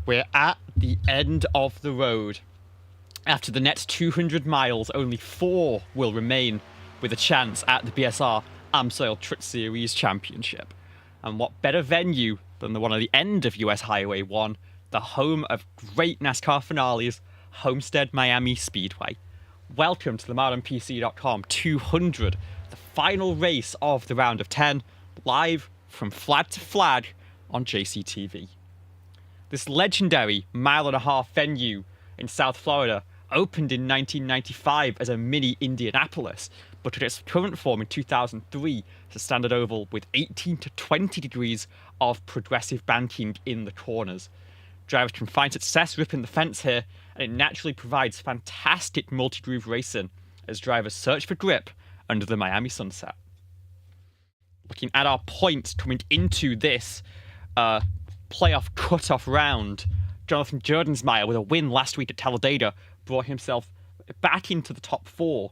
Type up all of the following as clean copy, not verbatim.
We're at the end of the road. After the next 200 miles, only 4 will remain with a chance at the BSR AMSOIL Truck Series Championship. And what better venue than the one at the end of US Highway 1, the home of great NASCAR finales, Homestead-Miami Speedway. Welcome to the ModernPC.com 200, the final race of the round of 10, live from flag to flag on JCTV. This legendary mile-and-a-half venue in South Florida opened in 1995 as a mini Indianapolis, but in its current form in 2003 is a standard oval with 18 to 20 degrees of progressive banking in the corners. Drivers can find success ripping the fence here, and it naturally provides fantastic multi-groove racing as drivers search for grip under the Miami sunset. Looking at our points coming into this playoff cutoff round, Jonathan Jerdensmeyer, with a win last week at Talladega, brought himself back into the top 4,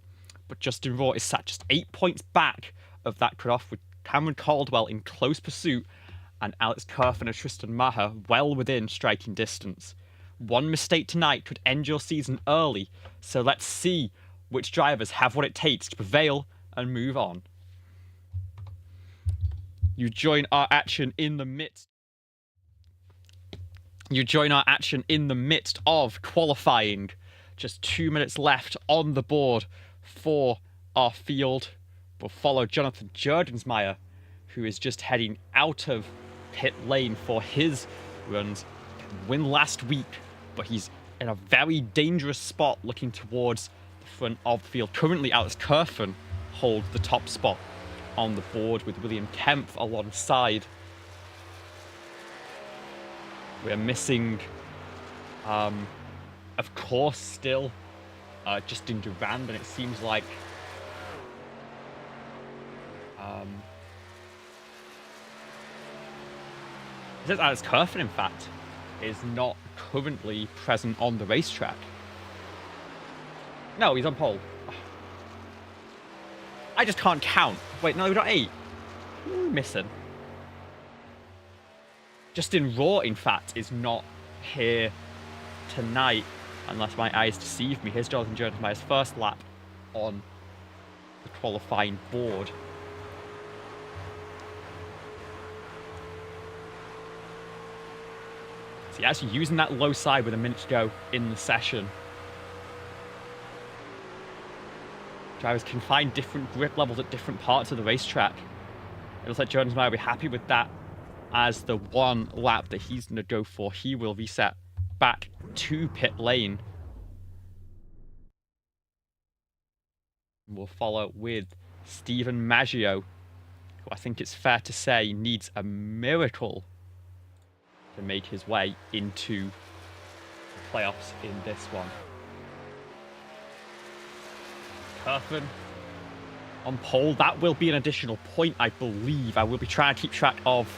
but Justin Rohr is sat just 8 points back of that cutoff, with Cameron Caldwell in close pursuit and Alex Kerfen and Tristan Maher well within striking distance. One mistake tonight could end your season early, so let's see which drivers have what it takes to prevail and move on. You join our action in the midst of qualifying. Just 2 minutes left on the board for our field. We'll follow Jonathan Jerdensmeyer, who is just heading out of pit lane for his runs. Win last week, but he's in a very dangerous spot looking towards the front of the field. Currently, Alex Kerfen holds the top spot on the board with William Kempf alongside. We're missing, of course, still Justin Durand, and it seems like Alex Kerfen, in fact, is not currently present on the racetrack. No, he's on pole. I just can't count. Wait, no, we've got 8. Missing. Justin Rohr, in fact, is not here tonight, unless my eyes deceive me. Here's Jonathan Jerdensmeyer's first lap on the qualifying board. So he's actually using that low side with a minute to go in the session. Drivers can find different grip levels at different parts of the racetrack. It looks like Jerdensmeyer will be happy with that, as the one lap that he's going to go for, he will reset back to pit lane. We'll follow with Stephen Maggio, who I think it's fair to say needs a miracle to make his way into the playoffs in this one. Kerfen on pole. That will be an additional point, I believe. I will be trying to keep track of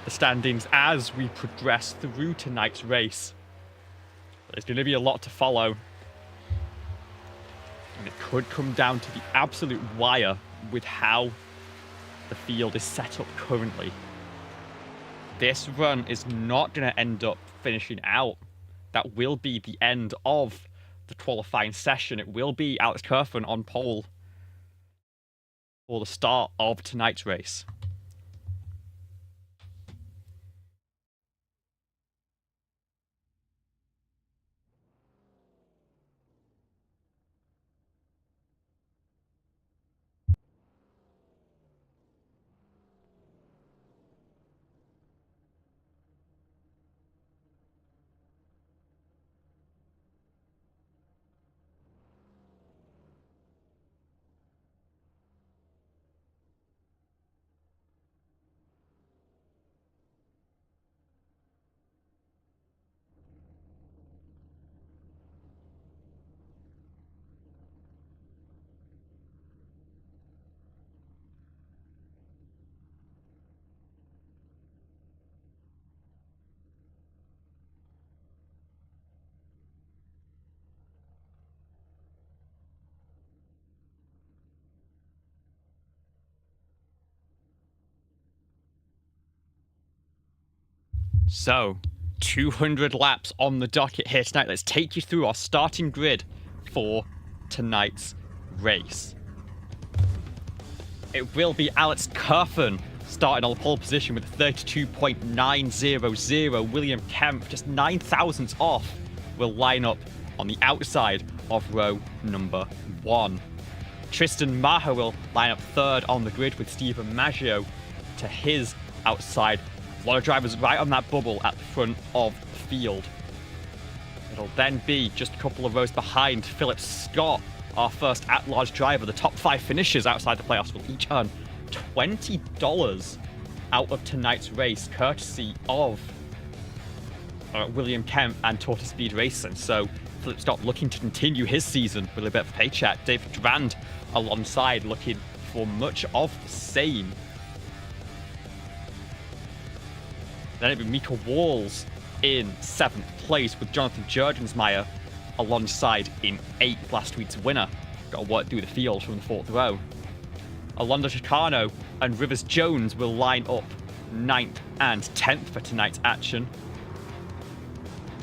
the standings as we progress through tonight's race. There's going to be a lot to follow, and it could come down to the absolute wire with how the field is set up currently. This run is not going to end up finishing out. That will be the end of the qualifying session. It will be Alex Kerfen on pole for the start of tonight's race. So, 200 laps on the docket here tonight. Let's take you through our starting grid for tonight's race. It will be Alex Kerfen starting on the pole position with a 32.900. William Kemp, just 9 thousandths off, will line up on the outside of row number 1. Tristan Maher will line up third on the grid with Stephen Maggio to his outside. A lot of drivers right on that bubble at the front of the field. It'll then be just a couple of rows behind Philip Scott, our first at-large driver. The top 5 finishers outside the playoffs will each earn $20 out of tonight's race, courtesy of William Kemp and Tortoise Speed Racing. So Philip Scott looking to continue his season with a bit of a paycheck. David Durand alongside looking for much of the same. Then it'd be Mika Walls in 7th place with Jonathan Jurgensmeyer alongside in 8th, last week's winner. Got to work through the field from the 4th row. Alonso Chicano and Rivers Jones will line up 9th and 10th for tonight's action,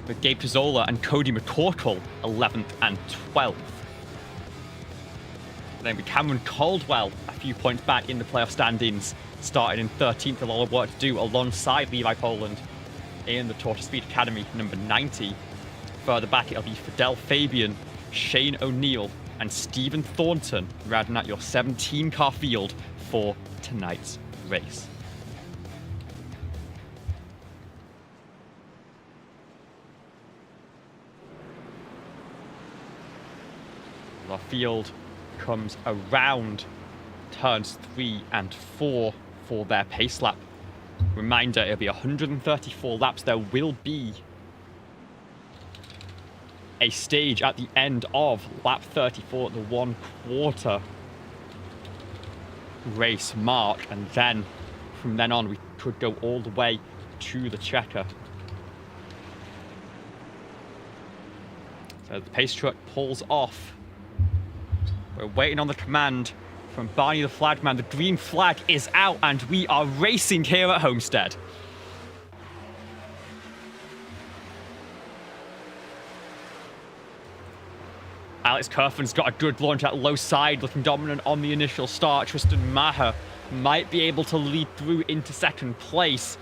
with Gabe Pizzola and Cody McCorkle 11th and 12th. Then with Cameron Caldwell a few points back in the playoff standings, starting in 13th, a lot of work to do alongside Levi Poland in the Tortoise Speed Academy number 90. Further back it'll be Fidel Fabian, Shane O'Neill and Stephen Thornton rounding out your 17-car field for tonight's race. Our field comes around turns 3 and 4 for their pace lap. Reminder, it'll be 134 laps. There will be a stage at the end of lap 34 at the 1/4 race mark, and then from then on we could go all the way to the checker. So the pace truck pulls off. We're waiting on the command from Barney the flagman. The green flag is out and we are racing here at Homestead. Alex Kerfen's got a good launch at low side, looking dominant on the initial start. Tristan Maher might be able to lead through into 2nd place.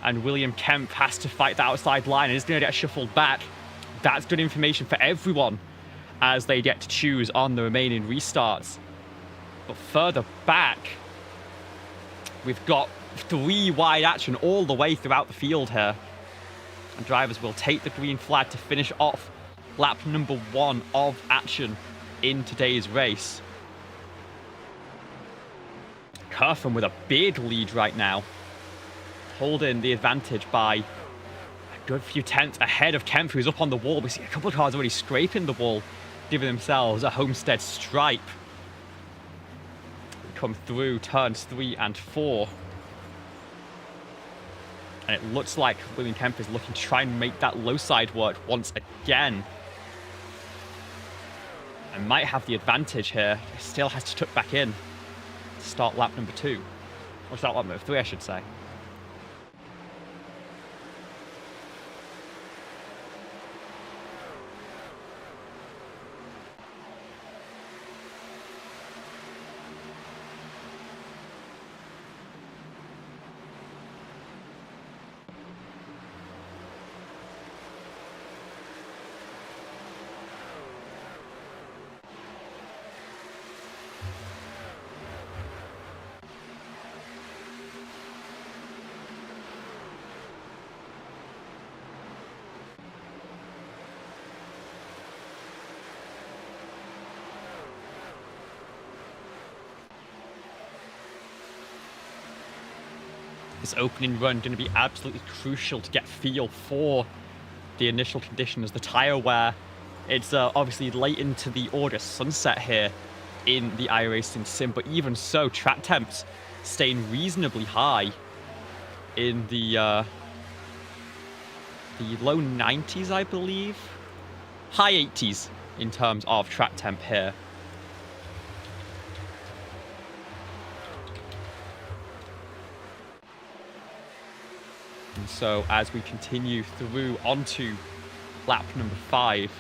And William Kemp has to fight the outside line and is going to get shuffled back. That's good information for everyone as they get to choose on the remaining restarts. But further back, we've got 3 wide action all the way throughout the field here. And drivers will take the green flag to finish off lap number 1 of action in today's race. Kerfen with a big lead right now, holding the advantage by a good few tenths ahead of Kemp, who's up on the wall. We see a couple of cars already scraping the wall, giving themselves a Homestead stripe. Come through turns 3 and 4. And it looks like William Kemp is looking to try and make that low side work once again. And might have the advantage here. He still has to tuck back in to start lap number 2. Or start lap number 3, I should say. This opening run going to be absolutely crucial to get feel for the initial conditions, the tyre wear. It's obviously late into the August sunset here in the iRacing sim, but even so, track temps staying reasonably high in the low 90s, I believe. High 80s in terms of track temp here. And so as we continue through onto lap number 5,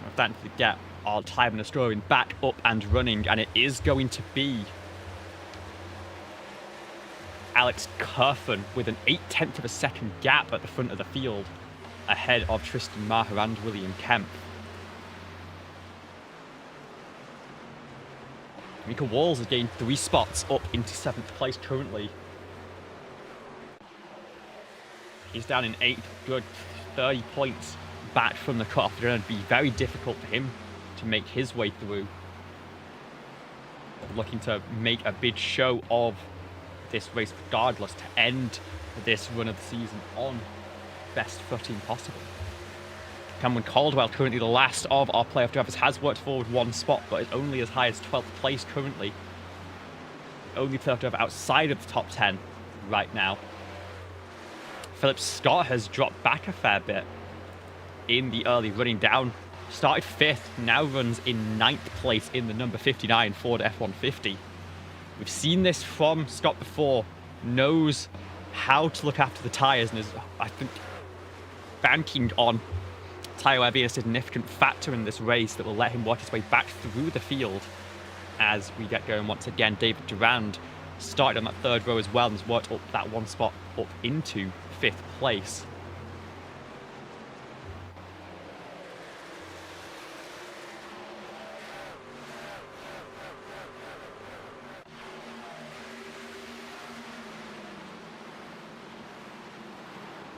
we're starting to get our time and scoring back up and running, and it is going to be Alex Kerfen with an 0.8 of a second gap at the front of the field, ahead of Tristan Maher and William Kemp. Mika Walls has gained 3 spots up into 7th place currently. He's down in 8th, good 30 points back from the cutoff. It's going to be very difficult for him to make his way through. Looking to make a big show of this race regardless, to end this run of the season on best footing possible. Cameron Caldwell, currently the last of our playoff drivers, has worked forward 1 spot, but is only as high as 12th place currently. Only playoff driver outside of the top 10 right now. Philip Scott has dropped back a fair bit in the early running down. Started 5th, now runs in 9th place in the number 59 Ford F-150. We've seen this from Scott before, knows how to look after the tyres, and is, I think, banking on tyre wear being a significant factor in this race that will let him work his way back through the field as we get going once again. David Durand started on that 3rd row as well and has worked up that 1 spot up into 5th place.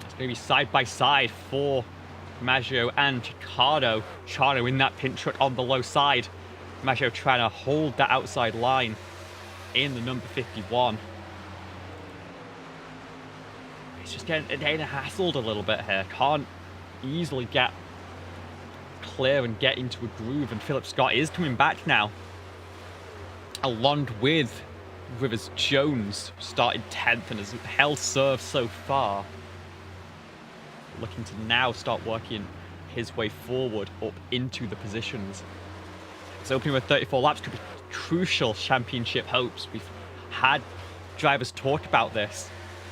It's going to be side by side for Maggio and Chicano. Chicano in that pinch truck on the low side. Maggio trying to hold that outside line in the number 51. He's just getting hassled a little bit here. Can't easily get clear and get into a groove. And Philip Scott is coming back now, along with Rivers Jones, started 10th and has held serve so far. Looking to now start working his way forward up into the positions. It's opening with 34 laps, could be crucial championship hopes. We've had drivers talk about this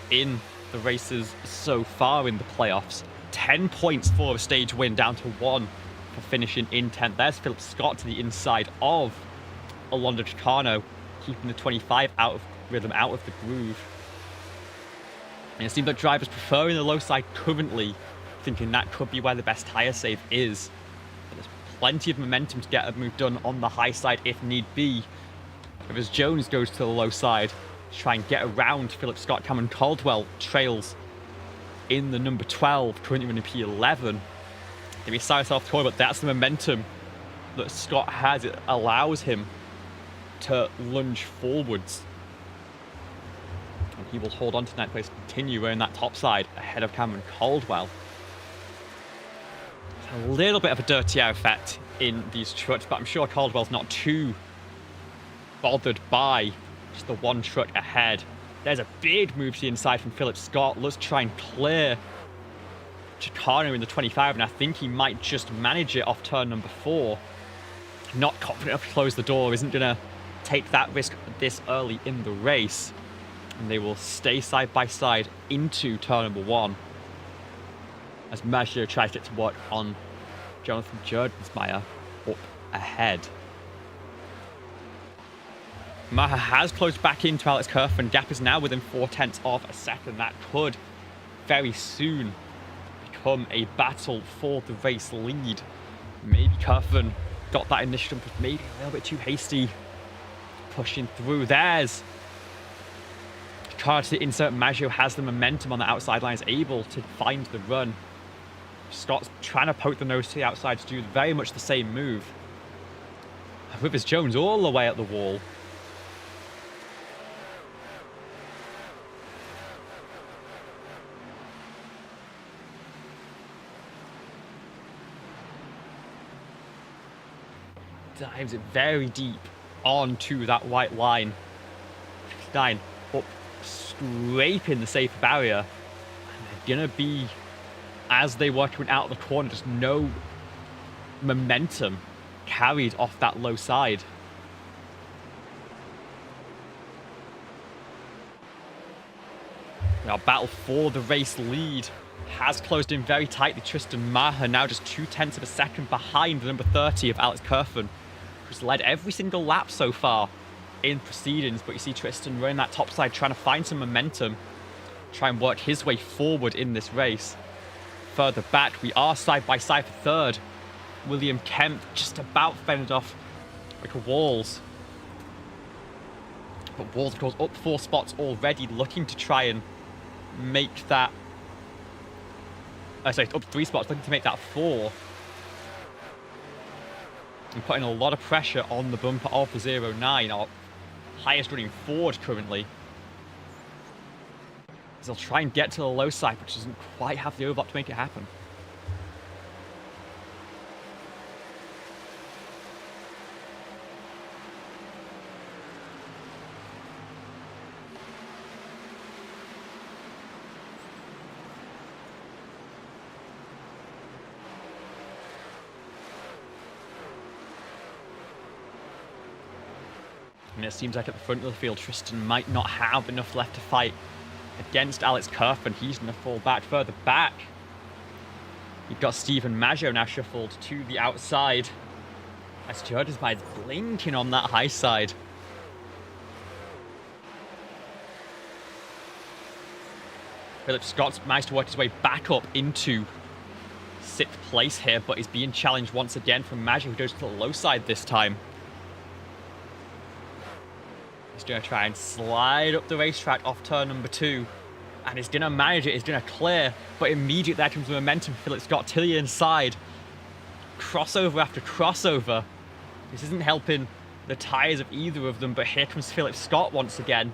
in the races so far in the playoffs. 10 points for a stage win, down to 1 for finishing in 10th. There's Philip Scott to the inside of Alonso Chicano, keeping the 25 out of rhythm, out of the groove. And it seems like drivers preferring the low side currently, thinking that could be where the best tyre save is. But there's plenty of momentum to get a move done on the high side if need be. Rivers Jones goes to the low side to try and get around Philip Scott. Cameron Caldwell trails in the number 12, currently running P11. Maybe Cyrus off toy, but that's the momentum that Scott has. It allows him to lunge forwards. And he will hold on to 9th place, continue wearing that top side ahead of Cameron Caldwell. It's a little bit of a dirty air effect in these trucks, but I'm sure Caldwell's not too bothered by just the 1 truck ahead. There's a big move to the inside from Philip Scott. Let's try and clear Chicano in the 25, and I think he might just manage it off turn number 4. Not confident enough to close the door, isn't going to take that risk this early in the race. And they will stay side by side into turn number 1 as Maggio tries to get to work on Jonathan Jerdensmeyer up ahead. Maher has closed back into Alex Kerfen. Gap is now within 0.4 of a second. That could very soon become a battle for the race lead. Maybe Kerfen got that initiative, but maybe a little bit too hasty pushing through. There's Charge to insert. Maggio has the momentum on the outside line, is able to find the run. Scott's trying to poke the nose to the outside to do very much the same move. Rivers Jones all the way at the wall. Dives it very deep onto that white line. 9 up, scraping the safe barrier. And they're gonna be, as they work out of the corner, just no momentum carried off that low side. Our battle for the race lead has closed in very tightly. Tristan Maher now just 0.2 of a second behind the number 30 of Alex Kerfen, who's led every single lap so far in proceedings. But you see Tristan running that top side, trying to find some momentum, try and work his way forward in this race. Further back, we are side by side for third. William Kemp just about fended off like Walls. But Walls, of course, up 4 spots already, looking to try and make that... sorry, up 3 spots, looking to make that 4. And putting a lot of pressure on the bumper of the 09, our highest running Ford currently. As they'll try and get to the low side, but doesn't quite have the overlap to make it happen. And it seems like at the front of the field, Tristan might not have enough left to fight against Alex Kerfen. He's going to fall back. Further back, you've got Stephen Maggio now shuffled to the outside, as judges by blinking on that high side. Philip Scott's managed to work his way back up into 6th place here, but he's being challenged once again from Maggio, who goes to the low side this time. He's going to try and slide up the racetrack off turn number 2. And he's going to manage it. He's going to clear. But immediately there comes the momentum. Philip Scott till the inside. Crossover after crossover. This isn't helping the tyres of either of them. But here comes Philip Scott once again.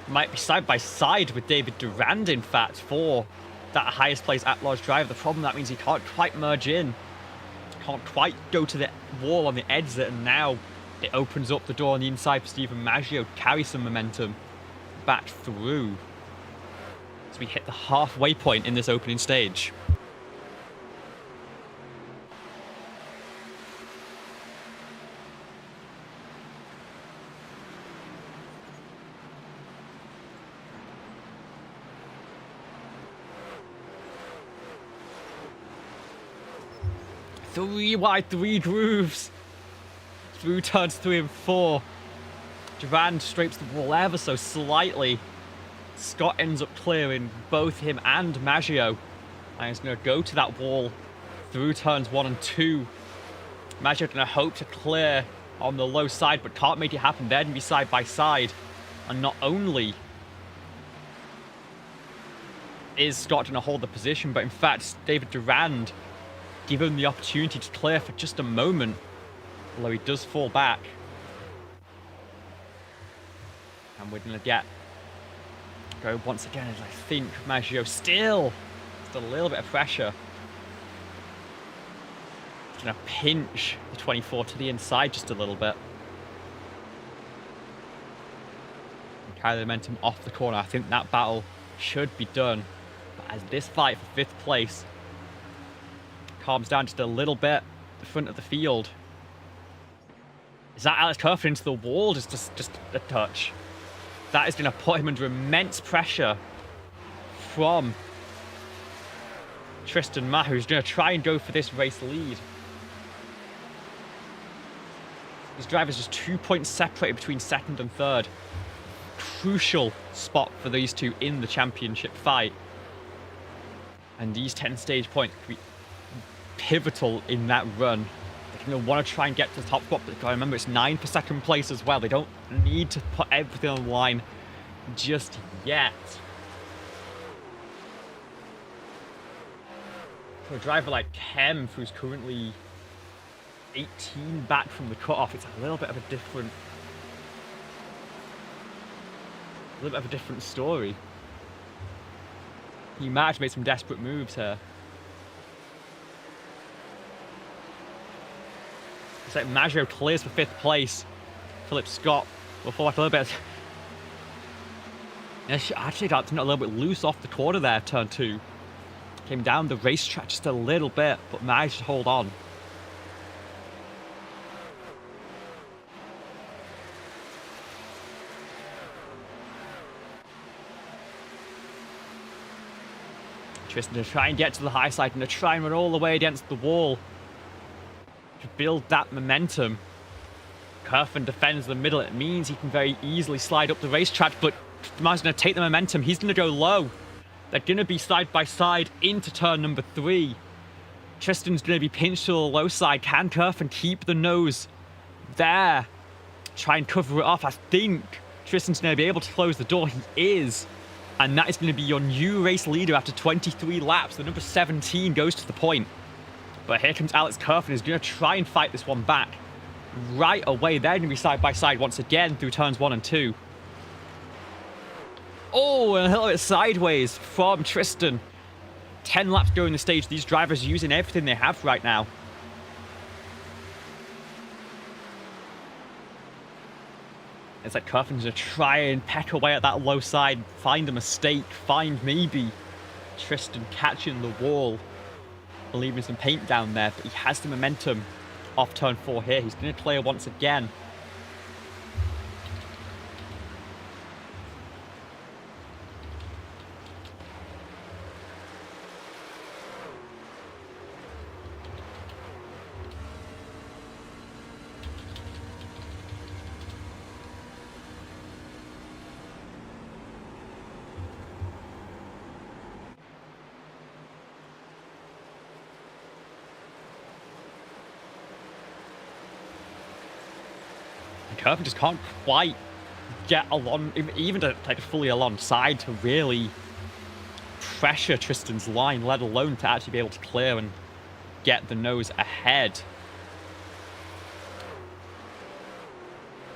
Might be side by side with David Durand, in fact, for that highest place at-large driver. The problem, that means he can't quite merge in. Can't quite go to the wall on the exit. And now it opens up the door on the inside for Stephen Maggio to carry some momentum back through as we hit the halfway point in this opening stage. Three wide, 3 grooves through turns 3 and 4. Durand scrapes the wall ever so slightly. Scott ends up clearing both him and Maggio. And he's going to go to that wall through turns 1 and 2. Maggio going to hope to clear on the low side, but can't make it happen. They're going to be side by side. And not only is Scott going to hold the position, but in fact, David Durand give him the opportunity to clear for just a moment. Although he does fall back. And we're going to go once again, as I think Maggio still a little bit of pressure. He's going to pinch the 24 to the inside just a little bit. And carry the momentum off the corner. I think that battle should be done. But as this fight for 5th place calms down just a little bit, the front of the field, is that Alex Kerfen into the wall? Just a touch. That is going to put him under immense pressure from Tristan Maher, who's going to try and go for this race lead. His driver's just 2 points separated between 2nd and 3rd. Crucial spot for these two in the championship fight. And these 10 stage points could be pivotal in that run. They're going to want to try and get to the top spot, but remember, it's 9 for 2nd place as well. They don't need to put everything on the line just yet. For a driver like Kemp, who's currently 18 back from the cutoff, it's a little bit of a different story. He might have made some desperate moves here. It's like Maggio clears for 5th place. Philip Scott will fall back a little bit. Actually got a little bit loose off the corner there, turn 2. Came down the racetrack just a little bit, but managed to hold on. Tristan to try and get to the high side and to try and run all the way against the wall to build that momentum. Kerfen defends the middle. It means he can very easily slide up the racetrack, but Mar's going to take the momentum. He's going to go low. They're going to be side by side into turn number 3. Tristan's going to be pinched to the low side. Can Kerfen keep the nose there? Try and cover it off. I think Tristan's going to be able to close the door. He is. And that is going to be your new race leader after 23 laps. The number 17 goes to the point. But here comes Alex Kerfen, who's going to try and fight this one back. Right away, they're going to be side by side once again through turns 1 and 2. Oh, and a little bit sideways from Tristan. 10 laps going the stage. These drivers are using everything they have right now. It's like Kerfen's going to try and peck away at that low side, find a mistake, find maybe Tristan catching the wall, leaving some paint down there, but he has the momentum off turn 4 here. He's going to clear once again. Kerfen just can't quite get along, even to like fully alongside to really pressure Tristan's line, let alone to actually be able to clear and get the nose ahead.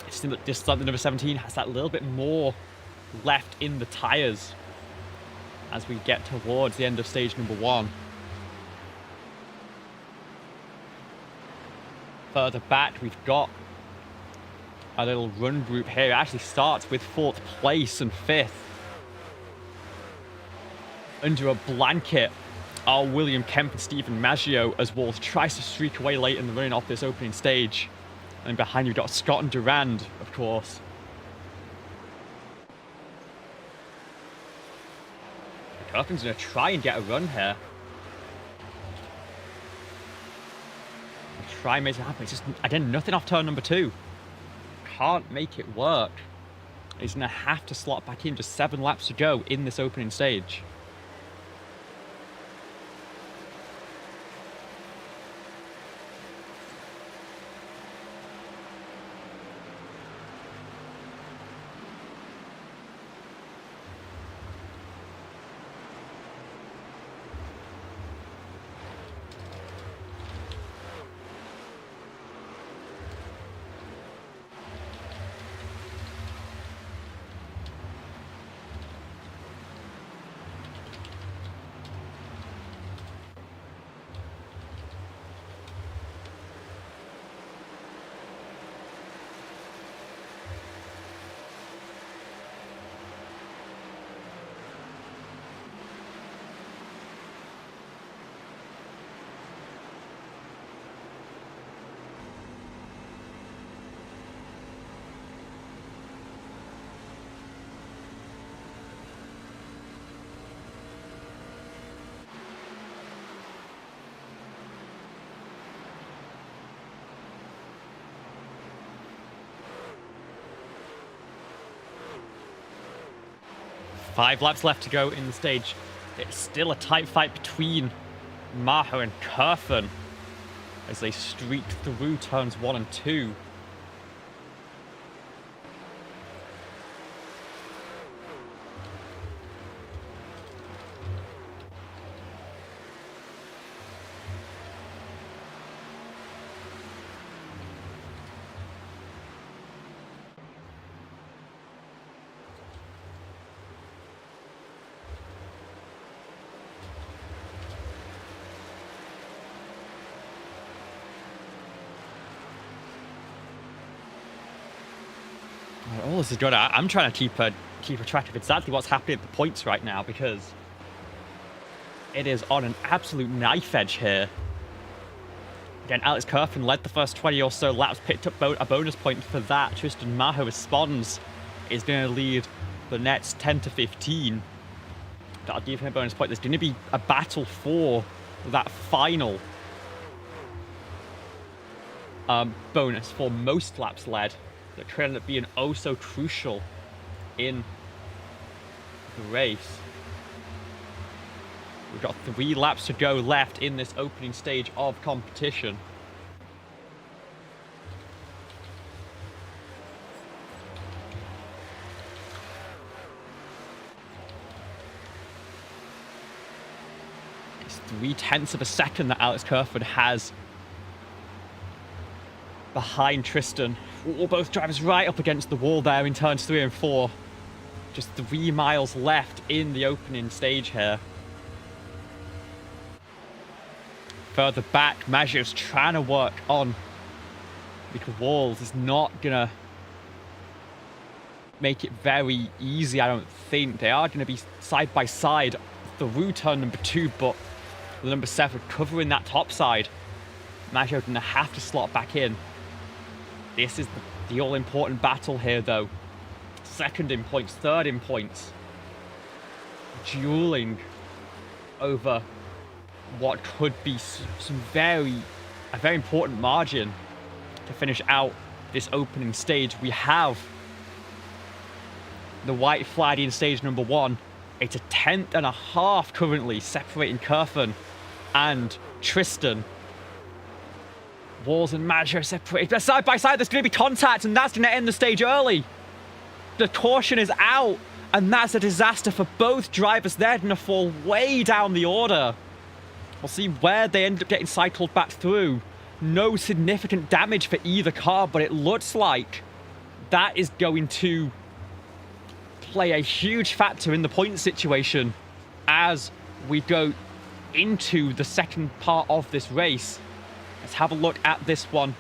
It seems that just like the number 17 has that little bit more left in the tires as we get towards the end of stage number 1. Further back, we've got a little run group here. It actually starts with 4th place and 5th. Under a blanket are William Kemp and Stephen Maggio as Walls tries to streak away late in the running off this opening stage. And behind you've got Scott and Durand, of course. Kerfen's going to try and get a run here. Try and make it happen. It's just, again, nothing off turn number 2. Can't make it work. He's going to have to slot back in. Just 7 laps to go in this opening stage. Five laps left to go in the stage. It's still a tight fight between Maho and Kerfen as they streak through turns 1 and 2. All this is good. I'm trying to keep a track of exactly what's happening at the points right now because it is on an absolute knife edge here. Again, Alex Kerfen led the first 20 or so laps, picked up a bonus point for that. Tristan Maho responds, is going to lead the next 10 to 15. that'll give him a bonus point. There's going to be a battle for that final bonus for most laps led that could end up being oh so crucial in the race. We've got 3 laps to go left in this opening stage of competition. It's 0.3 of a second that Alex Kerford has behind Tristan. Both drivers right up against the wall there in turns 3 and 4. Just 3 miles left in the opening stage here. Further back, Maggio's trying to work on because walls is not gonna make it very easy, I don't think. They are gonna be side by side through turn number 2, but the number 7 covering that top side. Maggio gonna have to slot back in. This is the all-important battle here, though. Second in points, third in points. Dueling over what could be a very important margin to finish out this opening stage. We have the white flag in stage number 1. It's a 1/10.5 currently separating Kerfen and Tristan. Walls and Maggio separated. But side by side, there's going to be contact, and that's going to end the stage early. The caution is out, and that's a disaster for both drivers. They're going to fall way down the order. We'll see where they end up getting cycled back through. No significant damage for either car, but it looks like that is going to play a huge factor in the point situation as we go into the second part of this race. Let's have a look at this one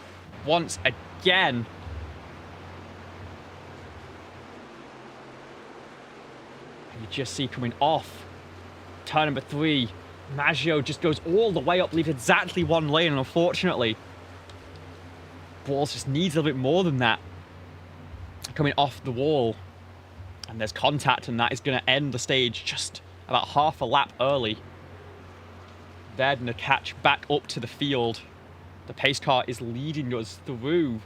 once again. And you just see coming off turn number 3, Maggio just goes all the way up, leaves exactly 1 lane, and unfortunately, Balls just needs a little bit more than that coming off the wall. And there's contact, and that is going to end the stage just about half a lap early. They're going to catch back up to the field. The pace car is leading us through.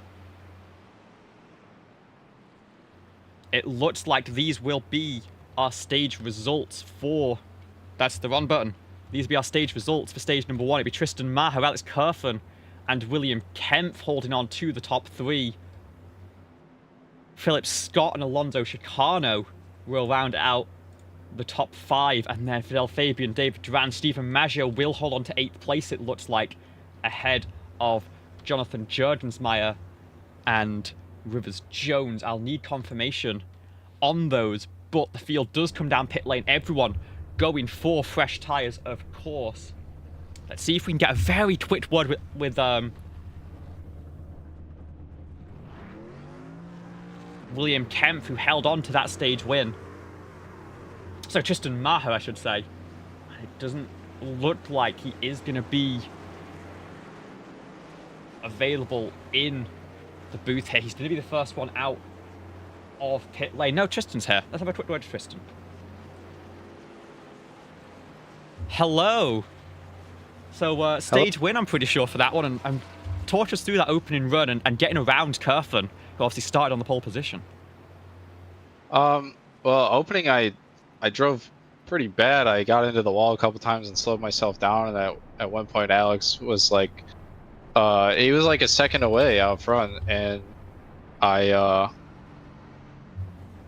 It looks like these will be our stage results for... That's the wrong button. These will be our stage results for stage number 1. It'll be Tristan Maher, Alex Kerfen, and William Kempf holding on to the top 3. Philip Scott and Alonso Chicano will round out the top 5. And then Fidel Fabian, David Duran, Stephen Maggio will hold on to 8th place, it looks like, ahead of Jonathan Jurgensmeyer and Rivers Jones. I'll need confirmation on those, but the field does come down pit lane. Everyone going for fresh tyres, of course. Let's see if we can get a very quick word with William Kempf, who held on to that stage win. So Tristan Maher, I should say. It doesn't look like he is going to be available in the booth here. He's going to be the first one out of pit lane. No, Tristan's here. Let's have a quick word to Tristan. Hello. So stage win, I'm pretty sure, for that one. And talk us through that opening run and getting around Kerfen, who obviously started on the pole position. Well, opening, I drove pretty bad. I got into the wall a couple times and slowed myself down. And at one point, Alex was like, he was like a second away out front, and I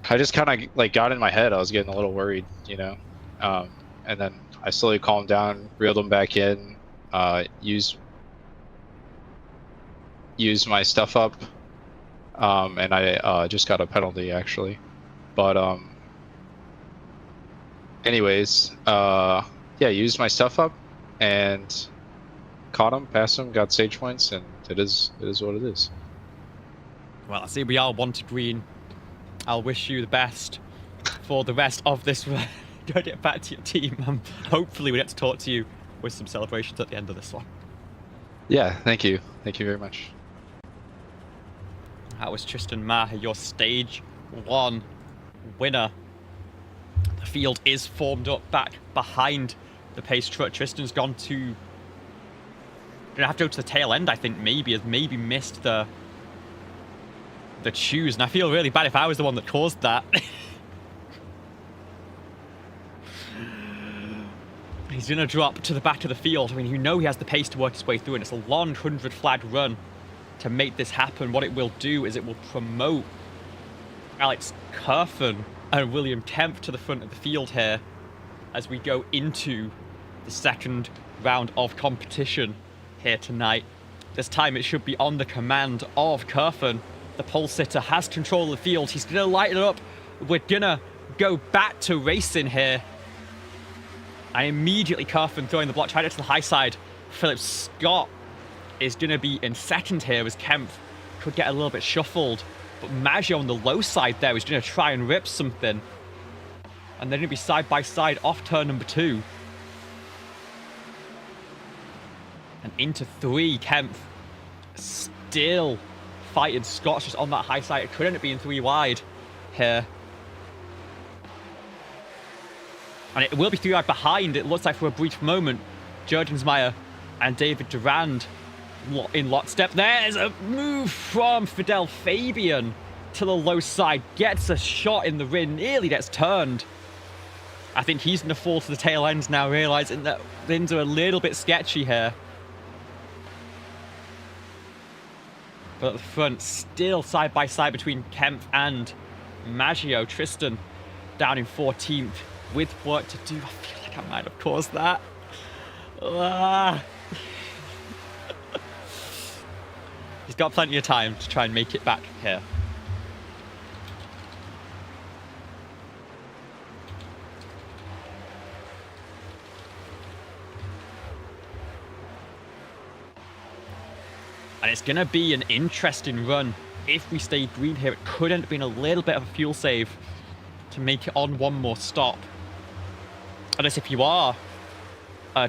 just kind of like got in my head. I was getting a little worried, you know, and then I slowly calmed down, reeled him back in, used my stuff up, and I just got a penalty actually. But anyways, yeah, used my stuff up and caught him, passed him, got stage points, and it is what it is. Well, I see we all wanted green. I'll wish you the best for the rest of this run. Go get back to your team. Hopefully we get to talk to you with some celebrations at the end of this one. Yeah, thank you. Thank you very much. That was Tristan Maher, your stage 1 winner. The field is formed up back behind the pace truck. Tristan's gone to... Gonna have to go to the tail end, I think, maybe. Has maybe missed the choose. And I feel really bad if I was the one that caused that. He's gonna drop to the back of the field. I mean, you know he has the pace to work his way through, and it's a long 100 flag run to make this happen. What it will do is it will promote Alex Kerfen and William Kempf to the front of the field here as we go into the second round of competition here tonight. This time it should be on the command of Kerfen. The pole sitter has control of the field. He's gonna light it up. We're gonna go back to racing here. And immediately Kerfen throwing the block, trying to get to the high side. Philip Scott is gonna be in second here as Kempf could get a little bit shuffled. But Maggio on the low side there is gonna try and rip something. And they're gonna be side by side off turn number 2. And into 3, Kempf still fighting Scott's just on that high side. It could end up being 3 wide here. And it will be 3 wide behind, it looks like, for a brief moment. Jurgensmeyer and David Durand in lockstep. There's a move from Fidel Fabian to the low side. Gets a shot in the rim, nearly gets turned. I think he's going to fall to the tail ends now, realising that things are a little bit sketchy here. But at the front, still side by side between Kempf and Maggio. Tristan down in 14th with work to do. I feel like I might have caused that. He's got plenty of time to try and make it back here. And it's going to be an interesting run. If we stay green here, it could end up being a little bit of a fuel save to make it on one more stop. Unless if you are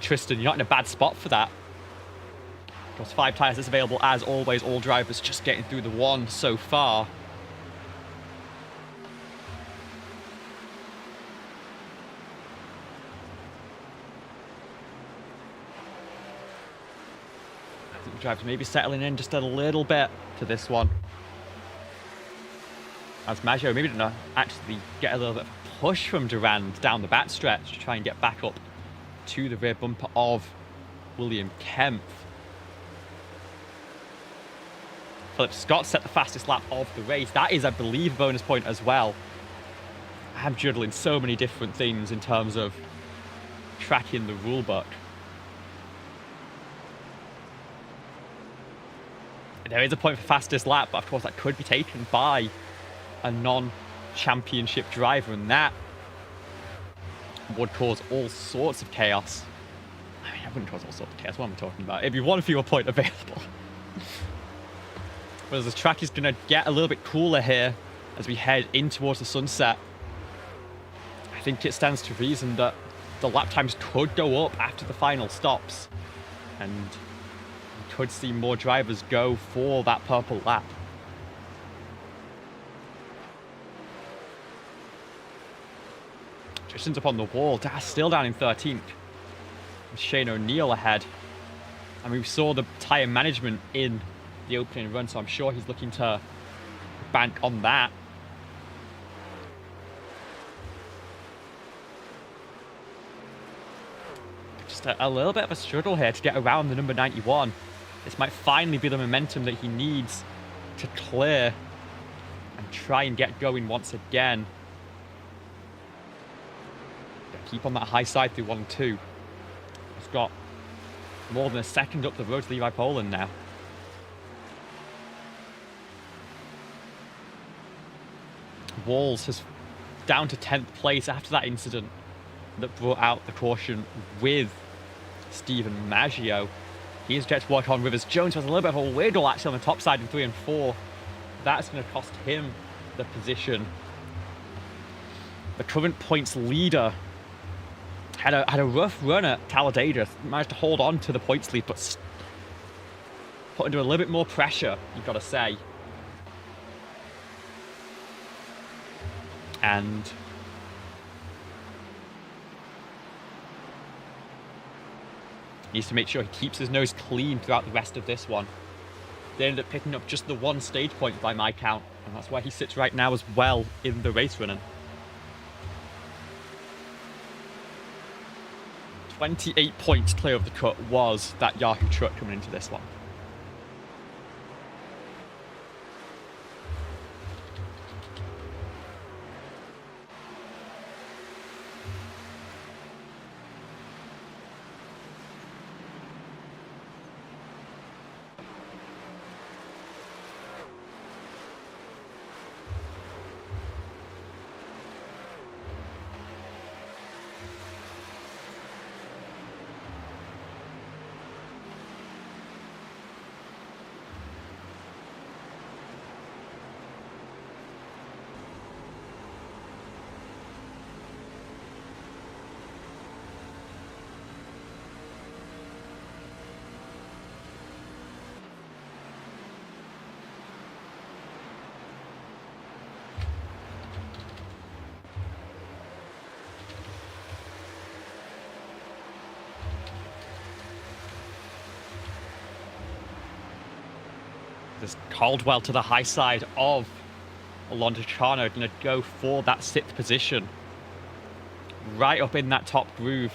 Tristan, you're not in a bad spot for that. Because 5 tyres is available as always. All drivers just getting through the one so far. Drivers maybe settling in just a little bit to this one. As Maggio maybe didn't actually get a little bit of a push from Durand down the backstretch to try and get back up to the rear bumper of William Kempf. Philip Scott set the fastest lap of the race. That is, I believe, a bonus point as well. I'm juggling so many different things in terms of tracking the rulebook. There is a point for fastest lap, but of course that could be taken by a non-championship driver, and that would cause all sorts of chaos. I mean, I wouldn't cause all sorts of chaos. What am I talking about? It'd be one fewer point available. But as the track is going to get a little bit cooler here as we head in towards the sunset, I think it stands to reason that the lap times could go up after the final stops, and could see more drivers go for that purple lap. Tristan's up on the wall. That's still down in 13th. With Shane O'Neill ahead. And we saw the tyre management in the opening run, so I'm sure he's looking to bank on that. Just a little bit of a struggle here to get around the number 91. This might finally be the momentum that he needs to clear and try and get going once again. Keep on that high side through 1 and 2. He's got more than a second up the road to Levi Poland now. Walls has down to 10th place after that incident that brought out the caution with Stephen Maggio. He is jet to work on Rivers. Jones has a little bit of a wiggle actually on the top side in 3 and 4. That's going to cost him the position. The current points leader had a rough run at Talladega. Managed to hold on to the points lead, but put under a little bit more pressure, you've got to say. And Needs to make sure he keeps his nose clean throughout the rest of this one. They ended up picking up just the 1 stage point by my count, and that's where he sits right now as well in the race running. 28 points clear of the cut was that Yahoo truck coming into this one. This Caldwell to the high side of Alonso Chano, going to go for that 6th position. Right up in that top groove,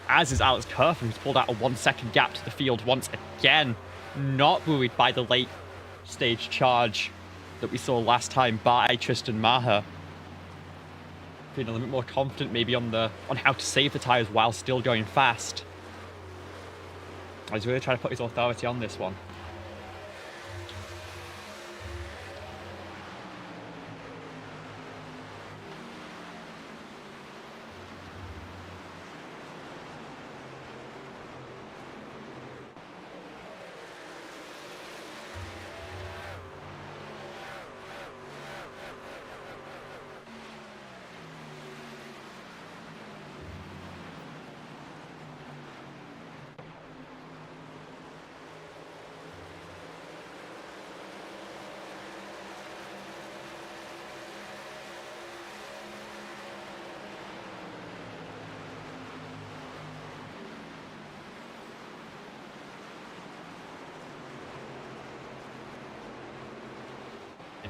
as is Alex Kerfen, who's pulled out a 1 second gap to the field once again. Not worried by the late stage charge that we saw last time by Tristan Maher. Feeling a little bit more confident maybe on how to save the tyres while still going fast. He's really trying to put his authority on this one.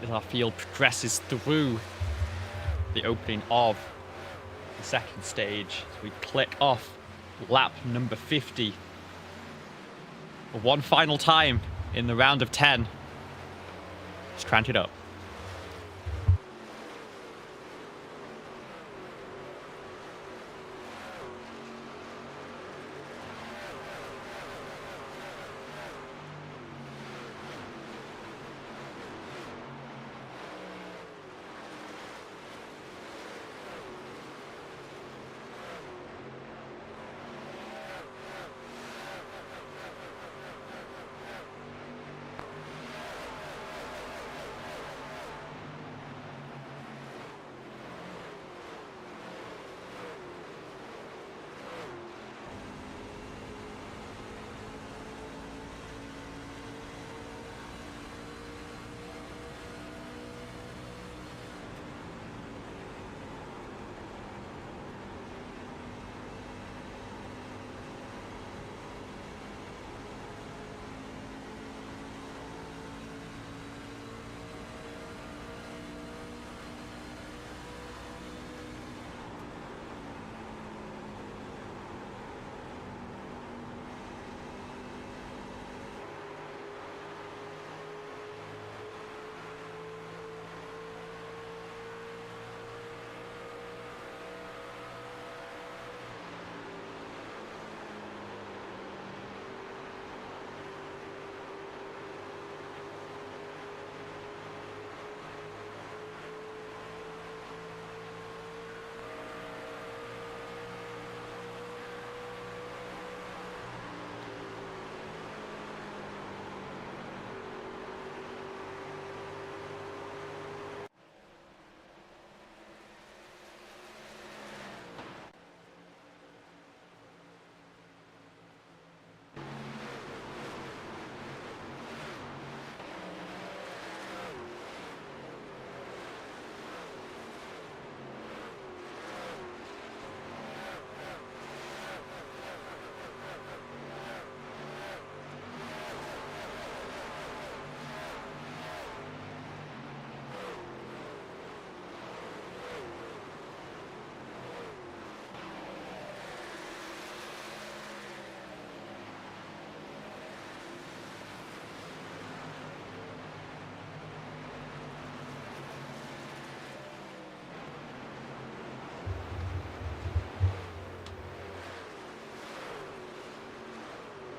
As our field progresses through the opening of the 2nd stage, as we click off lap number 50. One final time in the round of 10. Let's crank it up.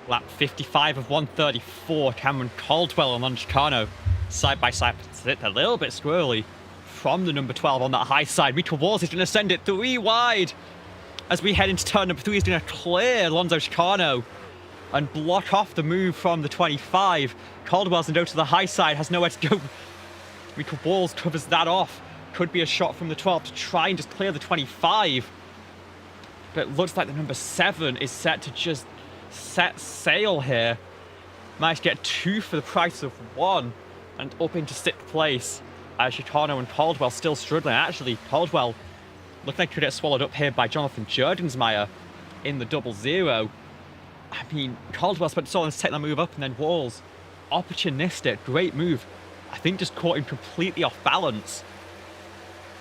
Lap 55 of 134. Cameron Caldwell and Lon Chicano side by side. It's a little bit squirrely from the number 12 on that high side. Rita Walls is going to send it 3 wide. As we head into turn number 3, he's going to clear Alonso Chicano and block off the move from the 25. Caldwell's going to go to the high side, has nowhere to go. Rita Walls covers that off. Could be a shot from the 12 to try and just clear the 25. But it looks like the number 7 is set to just set sail here. Managed to get 2 for the price of 1 and up into 6th place. Chicano and Caldwell still struggling. Actually, Caldwell looking like he could get swallowed up here by Jonathan Jurdensmeyer in the 0-0. I mean, Caldwell spent so long to take that move up, and then Walls, opportunistic, great move. I think just caught him completely off balance.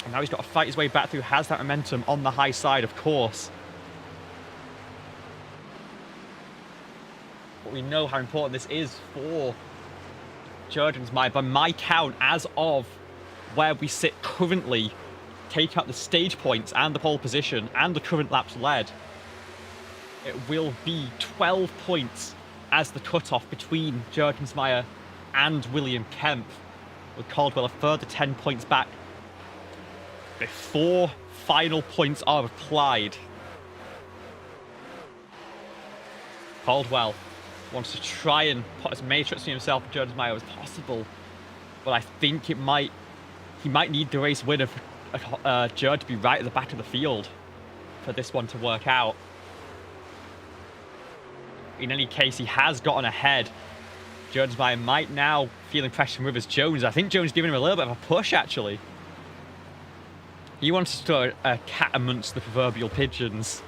And now he's got to fight his way back through, has that momentum on the high side, of course. But we know how important this is for Jurdensmeyer. By my count, as of where we sit currently, take out the stage points and the pole position and the current laps led, it will be 12 points as the cutoff between Jurdensmeyer and William Kemp, with Caldwell a further 10 points back before final points are applied. Caldwell wants to try and put as many tricks to himself and Jurdensmeyer as possible, but I think he might need the race winner for Jurd to be right at the back of the field for this one to work out. In any case, he has gotten ahead. Jurdensmeyer might now feeling pressure from Rivers Jones. I think Jones giving him a little bit of a push, actually. He wants to throw a cat amongst the proverbial pigeons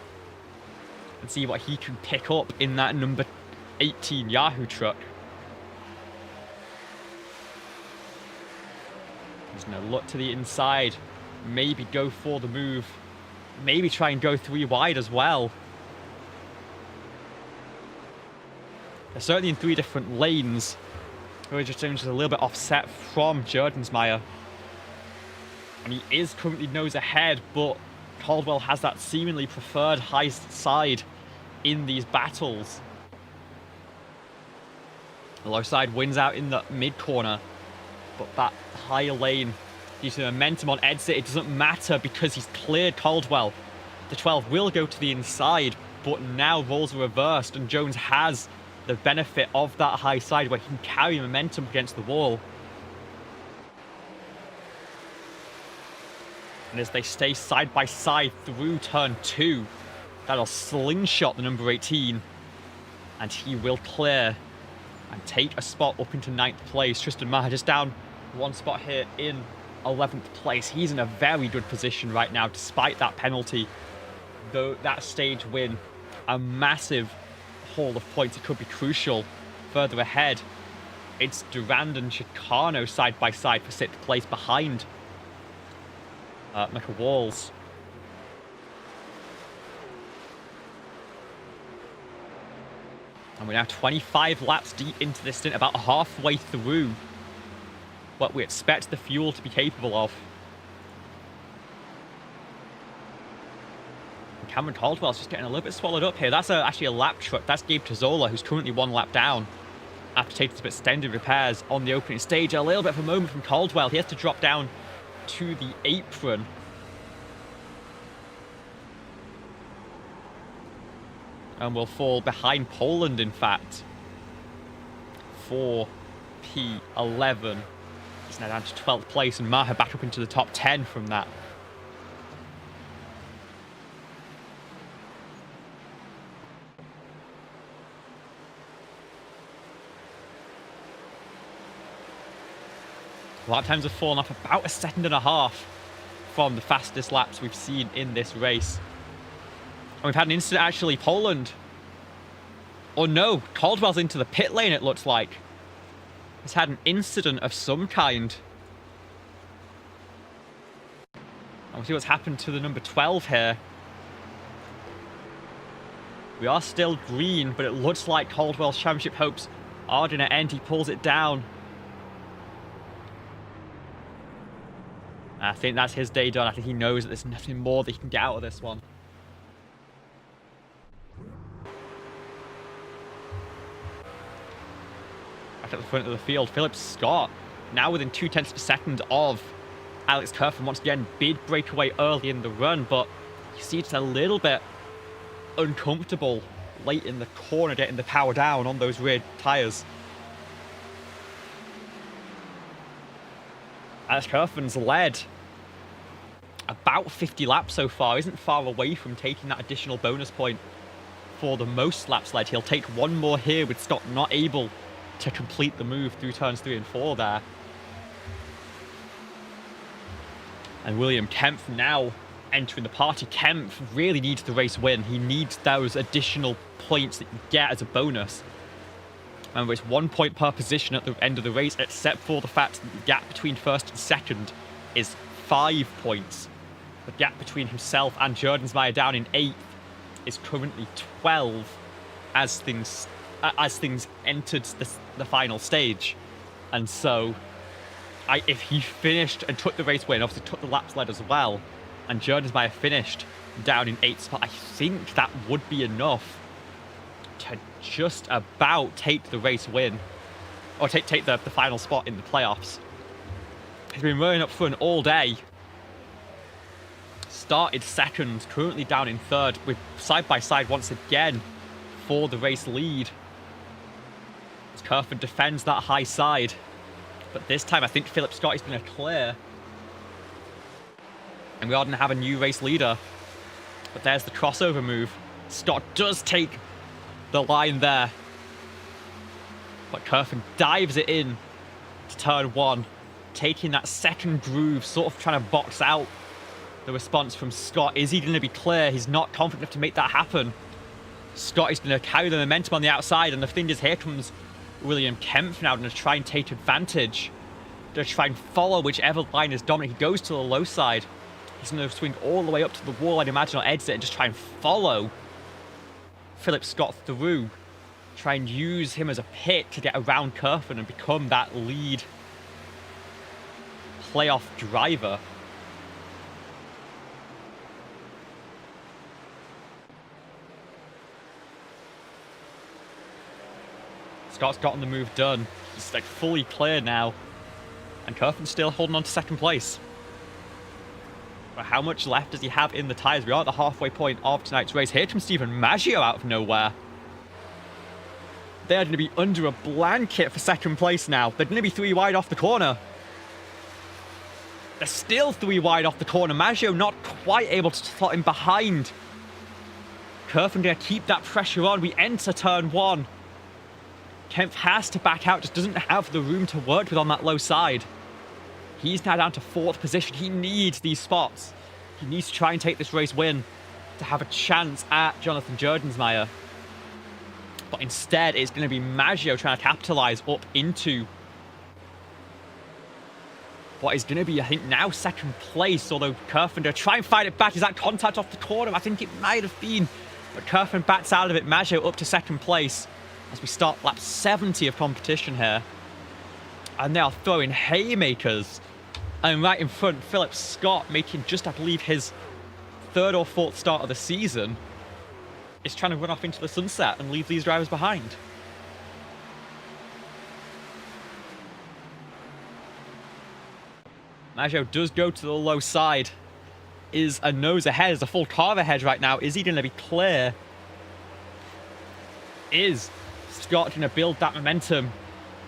and see what he can pick up in that number 18 Yahoo truck. He's going to look to the inside, maybe go for the move, maybe try and go 3 wide as well. They're certainly in 3 different lanes. Rivers Jones is a little bit offset from Jurdensmeyer. And he is currently nose ahead, but Caldwell has that seemingly preferred high side in these battles. The low side wins out in the mid corner, but that higher lane, due to the momentum on exit, it doesn't matter because he's cleared Caldwell. The 12 will go to the inside, but now roles are reversed and Jones has the benefit of that high side where he can carry momentum against the wall. And as they stay side by side through turn 2, that'll slingshot the number 18. And he will clear and take a spot up into 9th place. Tristan Maher just down 1 spot here in 11th place. He's in a very good position right now, despite that penalty. Though that stage win, a massive haul of points. It could be crucial further ahead. It's Durand and Chicano side by side for 6th place behind Michael Walls. And we're now 25 laps deep into this stint, about halfway through what we expect the fuel to be capable of. And Cameron Caldwell's just getting a little bit swallowed up here. That's actually a lap truck. That's Gabe Tazzola, who's currently 1 lap down after taking some extended repairs on the opening stage. A little bit of a moment from Caldwell. He has to drop down to the apron. And will fall behind Poland, in fact. 4P11. He's now down to 12th place, and Maher back up into the top 10 from that. Lap times have fallen off about 1.5 seconds from the fastest laps we've seen in this race. And we've had an incident, actually. Poland. Oh no, Caldwell's into the pit lane, it looks like. He's had an incident of some kind. And we'll see what's happened to the number 12 here. We are still green, but it looks like Caldwell's championship hopes are going to end. He pulls it down. I think that's his day done. I think he knows that there's nothing more that he can get out of this one. back at the front of the field. Philip Scott now within 0.2 of a second of Alex Kerfen. Once again, big breakaway early in the run, but you see it's a little bit uncomfortable late in the corner, getting the power down on those rear tyres. Alex Kerfen's led about 50 laps so far, isn't far away from taking that additional bonus point for the most laps led. He'll take one more here with Scott not able to complete the move through turns 3 and 4 there. And William Kempf now entering the party. Kempf really needs the race win. He needs those additional points that you get as a bonus. Remember, it's 1 point per position at the end of the race, except for the fact that the gap between first and second is 5 points. The gap between himself and Jordensmeyer down in 8th is currently 12 as things entered the final stage. And so, if he finished and took the race win, obviously took the laps led as well, and Jordensmeyer finished down in 8th spot, I think that would be enough to just about take the race win, or take the final spot in the playoffs. He's been running up front all day. Started second, currently down in 3rd, with side by side once again for the race lead. As Kerfen defends that high side, but this time I think Philip Scott is going to clear, and we are going to have a new race leader. But there's the crossover move. Scott does take the line there, but Kerfen dives it in to turn 1, taking that second groove, sort of trying to box out the response from Scott. Is he going to be clear? He's not confident enough to make that happen. Scott is going to carry the momentum on the outside, and the thing is, here comes William Kempf now, going to try and take advantage, to try and follow whichever line is dominant. He goes to the low side. He's going to swing all the way up to the wall, I'd imagine, or exit, and just try and follow Philip Scott through. Try and use him as a pit to get around Kerfen and become that lead playoff driver. Scott's gotten the move done. He's like fully clear now. And Kerfen's still holding on to second place. But how much left does he have in the tyres? We are at the halfway point of tonight's race. Here comes Stephen Maggio out of nowhere. They're going to be under a blanket for second place now. They're going to be 3 wide off the corner. They're still 3 wide off the corner. Maggio not quite able to slot him behind. Kerfen going to keep that pressure on. We enter turn 1. Kempf has to back out, just doesn't have the room to work with on that low side. He's now down to 4th position. He needs these spots. He needs to try and take this race win to have a chance at Jonathan Jordensmeyer. But instead, it's going to be Maggio trying to capitalize up into what is going to be, I think, now second place. Although Kerfen to try and fight it back. Is that contact off the corner? I think it might have been. But Kerfen bats out of it. Maggio up to second place as we start lap 70 of competition here. And they are throwing haymakers. And right in front, Philip Scott, making just, I believe, his 3rd or 4th start of the season, is trying to run off into the sunset and leave these drivers behind. Maggio does go to the low side. Is a nose ahead, is a full car ahead right now. Is he going to be clear? Is Scott going to build that momentum?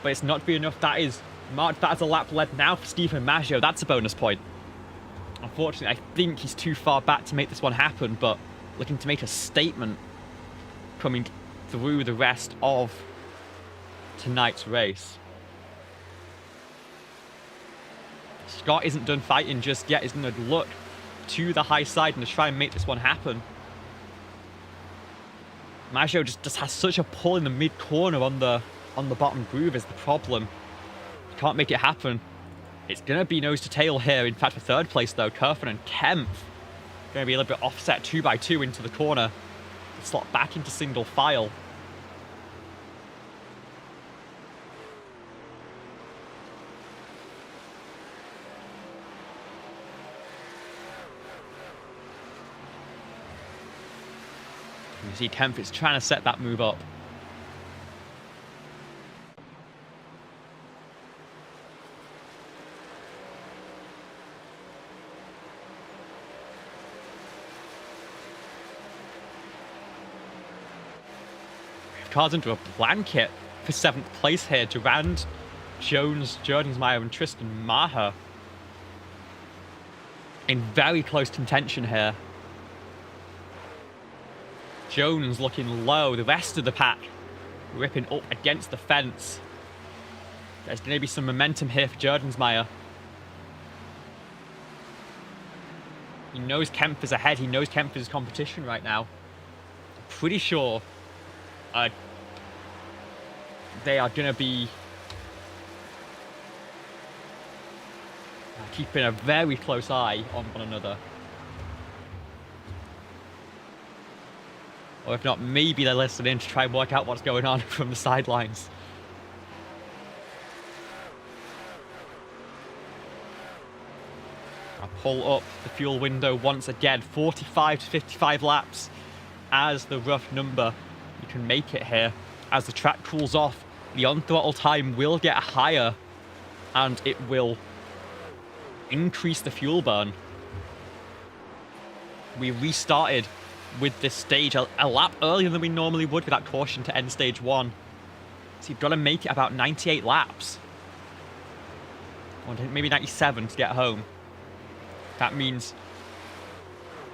But it's not to be enough. That is marked that as a lap led now for Stephen Maggio. That's a bonus point. Unfortunately, I think he's too far back to make this one happen, but looking to make a statement coming through the rest of tonight's race. Scott isn't done fighting just yet. He's going to look to the high side and to try and make this one happen. Maggio just has such a pull in the mid corner on the bottom groove is the problem. Can't make it happen. It's going to be nose to tail here. In fact, for 3rd place though, Kerfen and Kempf going to be a little bit offset 2 by 2 into the corner. Slot back into single file. You see Kempf is trying to set that move up. cars under a blanket for 7th place here. Durand, Jones, Jordans-Meyer, and Tristan Maher in very close contention here. Jones looking low. The rest of the pack ripping up against the fence. There's going to be some momentum here for Jordans-Meyer. He knows Kempfer's ahead. He knows Kempfer's competition right now. I'm pretty sure they are going to be keeping a very close eye on one another. Or if not, maybe they're listening to try and work out what's going on from the sidelines. I'll pull up the fuel window once again. 45 to 55 laps as the rough number. You can make it here. As the track cools off, the on-throttle time will get higher and it will increase the fuel burn. We restarted with this stage a lap earlier than we normally would with that caution to end stage 1. So you've got to make it about 98 laps. Or maybe 97 to get home. That means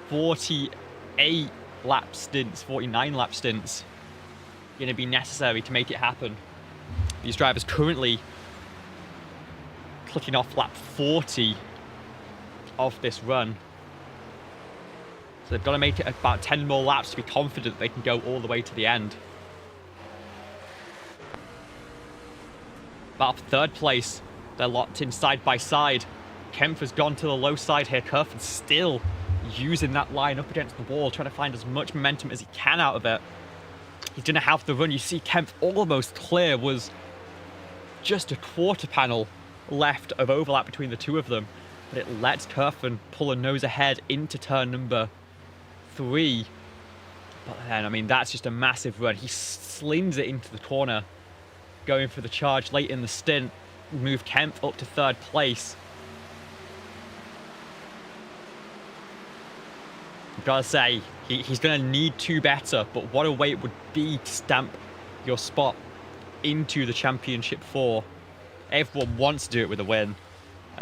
48 lap stints, 49 lap stints going to be necessary to make it happen. These drivers currently clicking off lap 40 of this run. So they've got to make it about 10 more laps to be confident they can go all the way to the end. But for 3rd place, they're locked in side by side. Kempfer's gone to the low side here. Kerfen's still using that line up against the wall, trying to find as much momentum as he can out of it. He's going to have the run. You see Kempf almost clear, was just a quarter panel left of overlap between the two of them. But it lets Kerfen pull a nose ahead into turn number 3. But then, I mean, that's just a massive run. He slings it into the corner, going for the charge late in the stint. Move Kempf up to 3rd place. I've got to say, he's going to need to better, but what a way it would be to stamp your spot into the Championship 4. Everyone wants to do it with a win.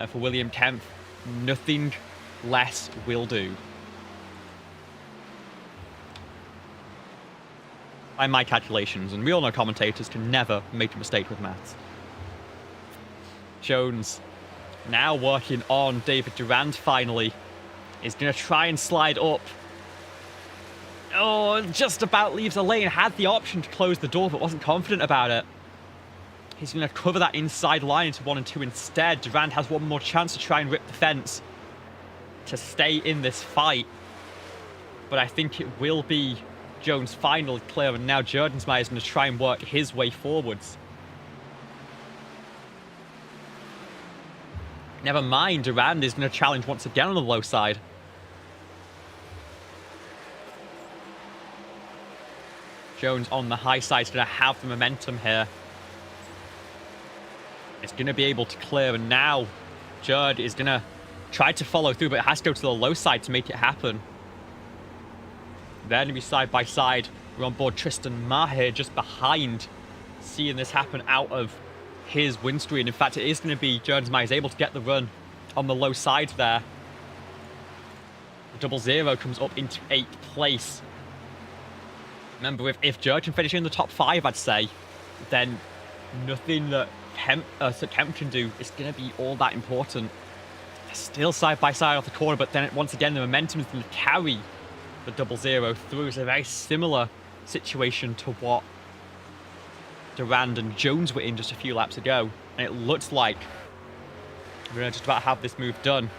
For William Kempf, nothing less will do. By my calculations, and we all know commentators can never make a mistake with maths. Jones now working on David Durand finally. Is going to try and slide up. Oh, just about leaves the lane. Had the option to close the door, but wasn't confident about it. He's going to cover that inside line into 1 and 2 instead. Durand has one more chance to try and rip the fence to stay in this fight. But I think it will be Jones' final clear, and now Jordans-Meyer is going to try and work his way forwards. Never mind, Durand is going to challenge once again on the low side. Jones on the high side is going to have the momentum here. It's going to be able to clear, and now Jerd is going to try to follow through, but it has to go to the low side to make it happen. They're going to be side by side. We're on board Tristan Maher just behind, seeing this happen out of his windscreen. In fact, it is going to be Jordans-Meyer is able to get the run on the low side there. The 0-0 comes up into 8th place. Remember, if Jerd can finish in the top 5, I'd say, then nothing that Kemp can do is going to be all that important. They're still side by side off the corner, but then once again, the momentum is going to carry the 0-0 through. It's a very similar situation to what Durand and Jones were in just a few laps ago, and it looks like we're going to just about have this move done.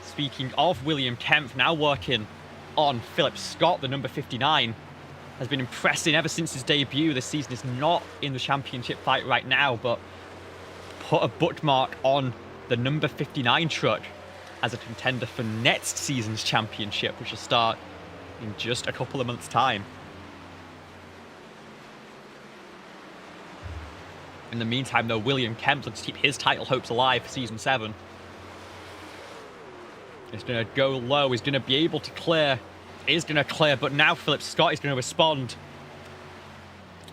Speaking of William Kempf, now working on Philip Scott, the number 59, has been impressing ever since his debut. This season is not in the championship fight right now, but put a bookmark on the number 59 truck as a contender for next season's championship, which will start in just a couple of months' time. In the meantime, though, William Kemp looks to keep his title hopes alive for Season 7. He's going to go low. He's going to be able to clear. Is going to clear, but now Philip Scott is going to respond.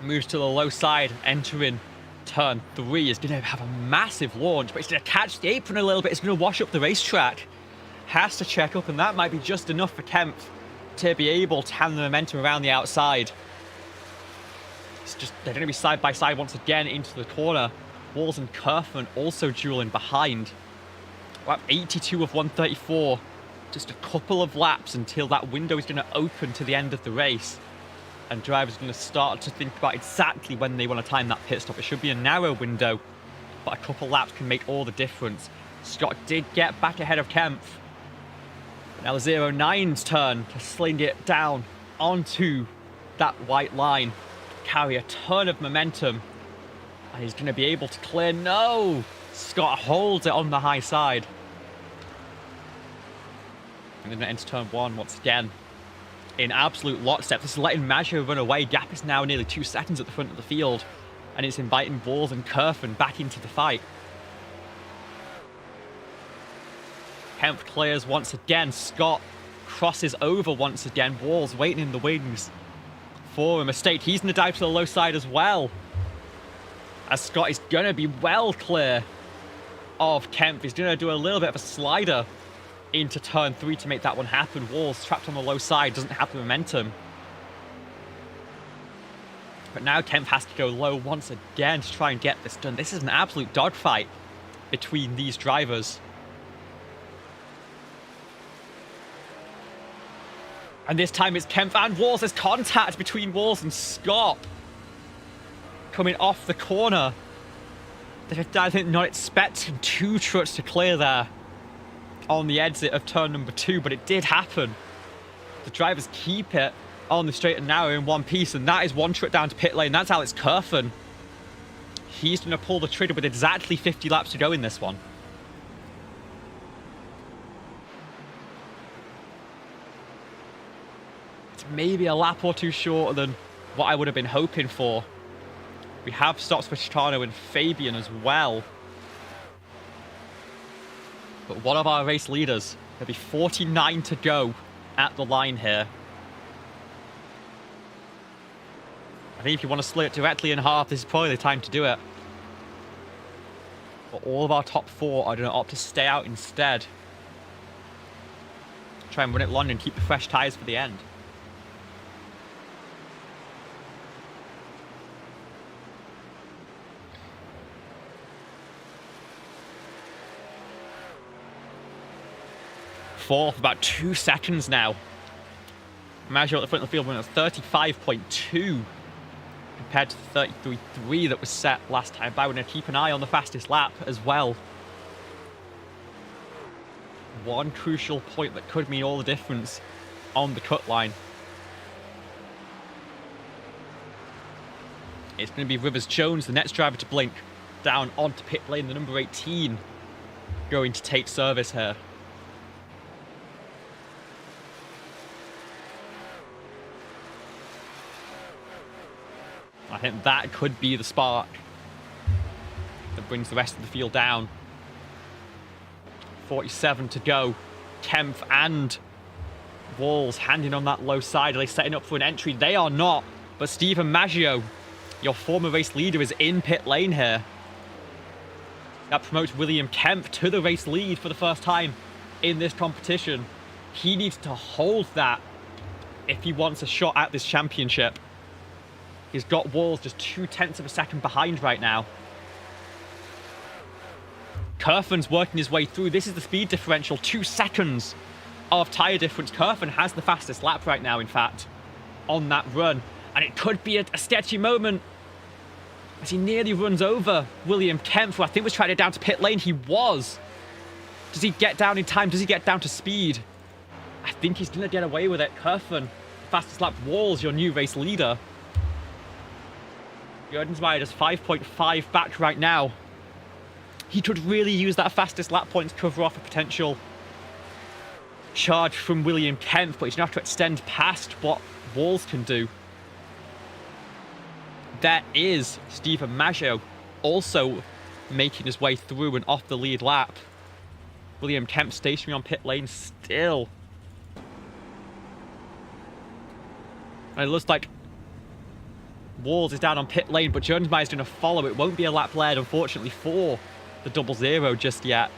Moves to the low side, entering turn 3. Is going to have a massive launch, but it's going to catch the apron a little bit. It's going to wash up the racetrack. Has to check up, and that might be just enough for Kempf to be able to hand the momentum around the outside. It's just, they're going to be side by side once again into the corner. Walls and Kerfman also dueling behind. Lap 82 of 134. Just a couple of laps until that window is going to open to the end of the race. And drivers are going to start to think about exactly when they want to time that pit stop. It should be a narrow window, but a couple laps can make all the difference. Scott did get back ahead of Kempf. Now the 09's turn to sling it down onto that white line. Carry a ton of momentum. And he's going to be able to clear. No! Scott holds it on the high side. And then enter turn 1 once again. In absolute lockstep. This is letting Maggio run away. Gap is now nearly 2 seconds at the front of the field. And it's inviting Walls and Kerfman back into the fight. Kempf clears once again. Scott crosses over once again. Walls waiting in the wings for a mistake. He's going to dive to the low side as well. As Scott is going to be well clear of Kempf. He's going to do a little bit of a slider into turn 3 to make that one happen. Walls trapped on the low side, doesn't have the momentum. But now Kempf has to go low once again to try and get this done. This is an absolute dogfight between these drivers. And this time it's Kempf and Walls. There's contact between Walls and Scott. Coming off the corner. I think not expecting 2 trucks to clear there on the exit of turn number 2, but it did happen. The drivers keep it on the straight and narrow in one piece, and that is 1 truck down to pit lane. That's Alex Kerfman. He's going to pull the trigger with exactly 50 laps to go in this one. It's maybe a lap or 2 shorter than what I would have been hoping for. We have stops for Chicano and Fabian as well. But one of our race leaders, there'll be 49 to go at the line here. I think if you want to split it directly in half, this is probably the time to do it. But all of our top 4 are going to opt to stay out instead. Try and run it long and keep the fresh tyres for the end. Fourth, about 2 seconds now. Maggio at the front of the field went at 35.2 compared to the 33.3 that was set last time by. We're going to keep an eye on the fastest lap as well. One crucial point that could mean all the difference on the cut line. It's going to be Rivers Jones, the next driver to blink down onto pit lane, the number 18, going to take service here. I think that could be the spark that brings the rest of the field down. 47 to go. Kempf and Walls handing on that low side. Are they setting up for an entry? They are not. But Stephen Maggio, your former race leader, is in pit lane here. That promotes William Kempf to the race lead for the first time in this competition. He needs to hold that if he wants a shot at this championship. He's got Walls just 0.2 of a second behind right now. Kerfman's working his way through. This is the speed differential, 2 seconds of tyre difference. Kerfman has the fastest lap right now, in fact, on that run. And it could be a sketchy moment as he nearly runs over William Kempf, who I think was trying to down to pit lane. He was. Does he get down in time? Does he get down to speed? I think he's going to get away with it. Kerfman, fastest lap. Walls, your new race leader. Jordensmeyer is 5.5 back right now. He could really use that fastest lap point to cover off a potential charge from William Kempf, but he's going to have to extend past what Walls can do. There is Stephen Maggio also making his way through and off the lead lap. William Kempf stationary on pit lane still. And it looks like Walls is down on pit lane, but Jonesmeyer's going to follow. It won't be a lap led, unfortunately, for the 0-0 just yet.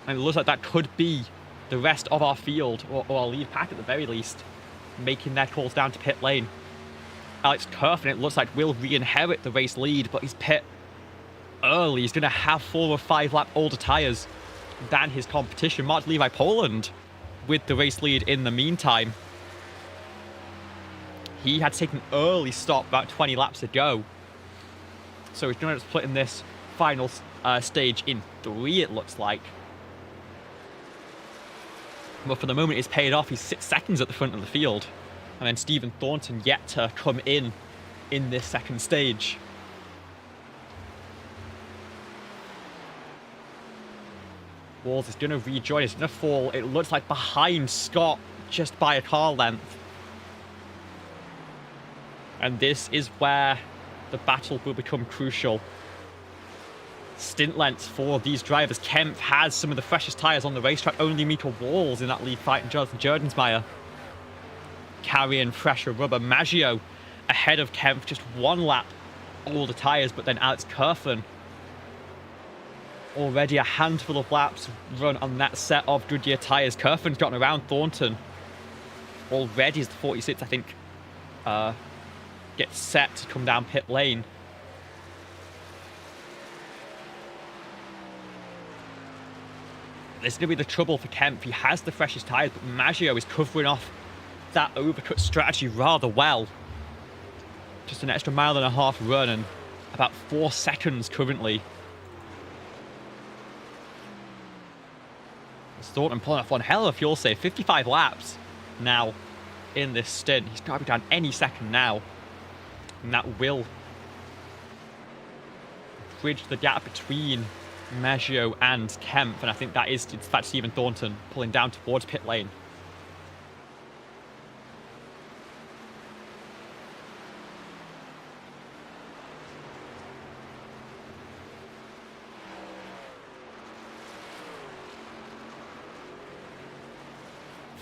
And it looks like that could be the rest of our field, or our lead pack at the very least, making their calls down to pit lane. Alex Kerfin, it looks like, will re-inherit the race lead, but he's pit early. He's going to have 4 or 5 lap older tyres than his competition. Mark Levi Poland with the race lead in the meantime. He had taken an early stop about 20 laps ago. So he's going to split in this final stage in 3, it looks like. But for the moment, it's paid off. He's 6 seconds at the front of the field. And then Stephen Thornton yet to come in this second stage. Walls is going to rejoin. He's going to fall, it looks like, behind Scott just by a car length. And this is where the battle will become crucial. Stint lengths for these drivers. Kempf has some of the freshest tyres on the racetrack. Only Mika Walls in that lead fight, and Jonathan Jerdensmeyer carrying fresher rubber. Maggio ahead of Kempf, just 1 lap older tyres, but then Alex Kerfin already a handful of laps run on that set of Goodyear tyres. Kerfin's gotten around Thornton already as the 46, I think, gets set to come down pit lane. This is going to be the trouble for Kempf. He has the freshest tyres, but Maggio is covering off that overcut strategy rather well. Just an extra 1.5 mile run and about 4 seconds currently. Thornton pulling off one hell of a fuel save. 55 laps now in this stint. He's got to be down any second now. And that will bridge the gap between Maggio and Kempf, and I think that is, in fact, Stephen Thornton pulling down towards pit lane.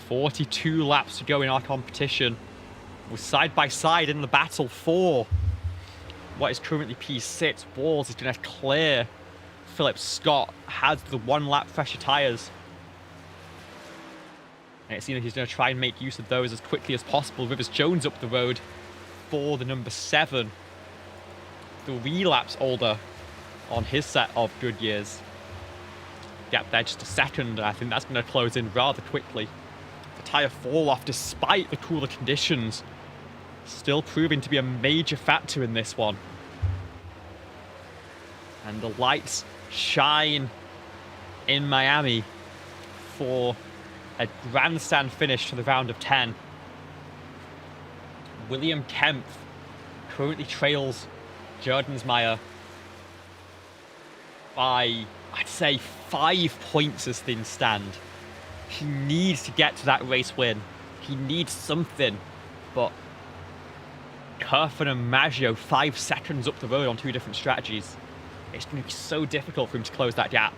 "42 laps to go in our competition. We're side by side in the battle for what is currently P6. Walls is going to clear Philip Scott, has the 1 lap fresher tyres. And it seems like he's going to try and make use of those as quickly as possible. Rivers Jones up the road for the number 7. 3 laps older on his set of Goodyears. Gap there just a second, and I think that's going to close in rather quickly. The tyre fall off despite the cooler conditions still proving to be a major factor in this one. And the lights shine in Miami for a grandstand finish to the round of 10. William Kempf currently trails Jerdensmeyer by, I'd say, 5 points as things stand. He needs to get to that race win. He needs something, but Kerfin and Maggio 5 seconds up the road on 2 different strategies. It's going to be so difficult for him to close that gap.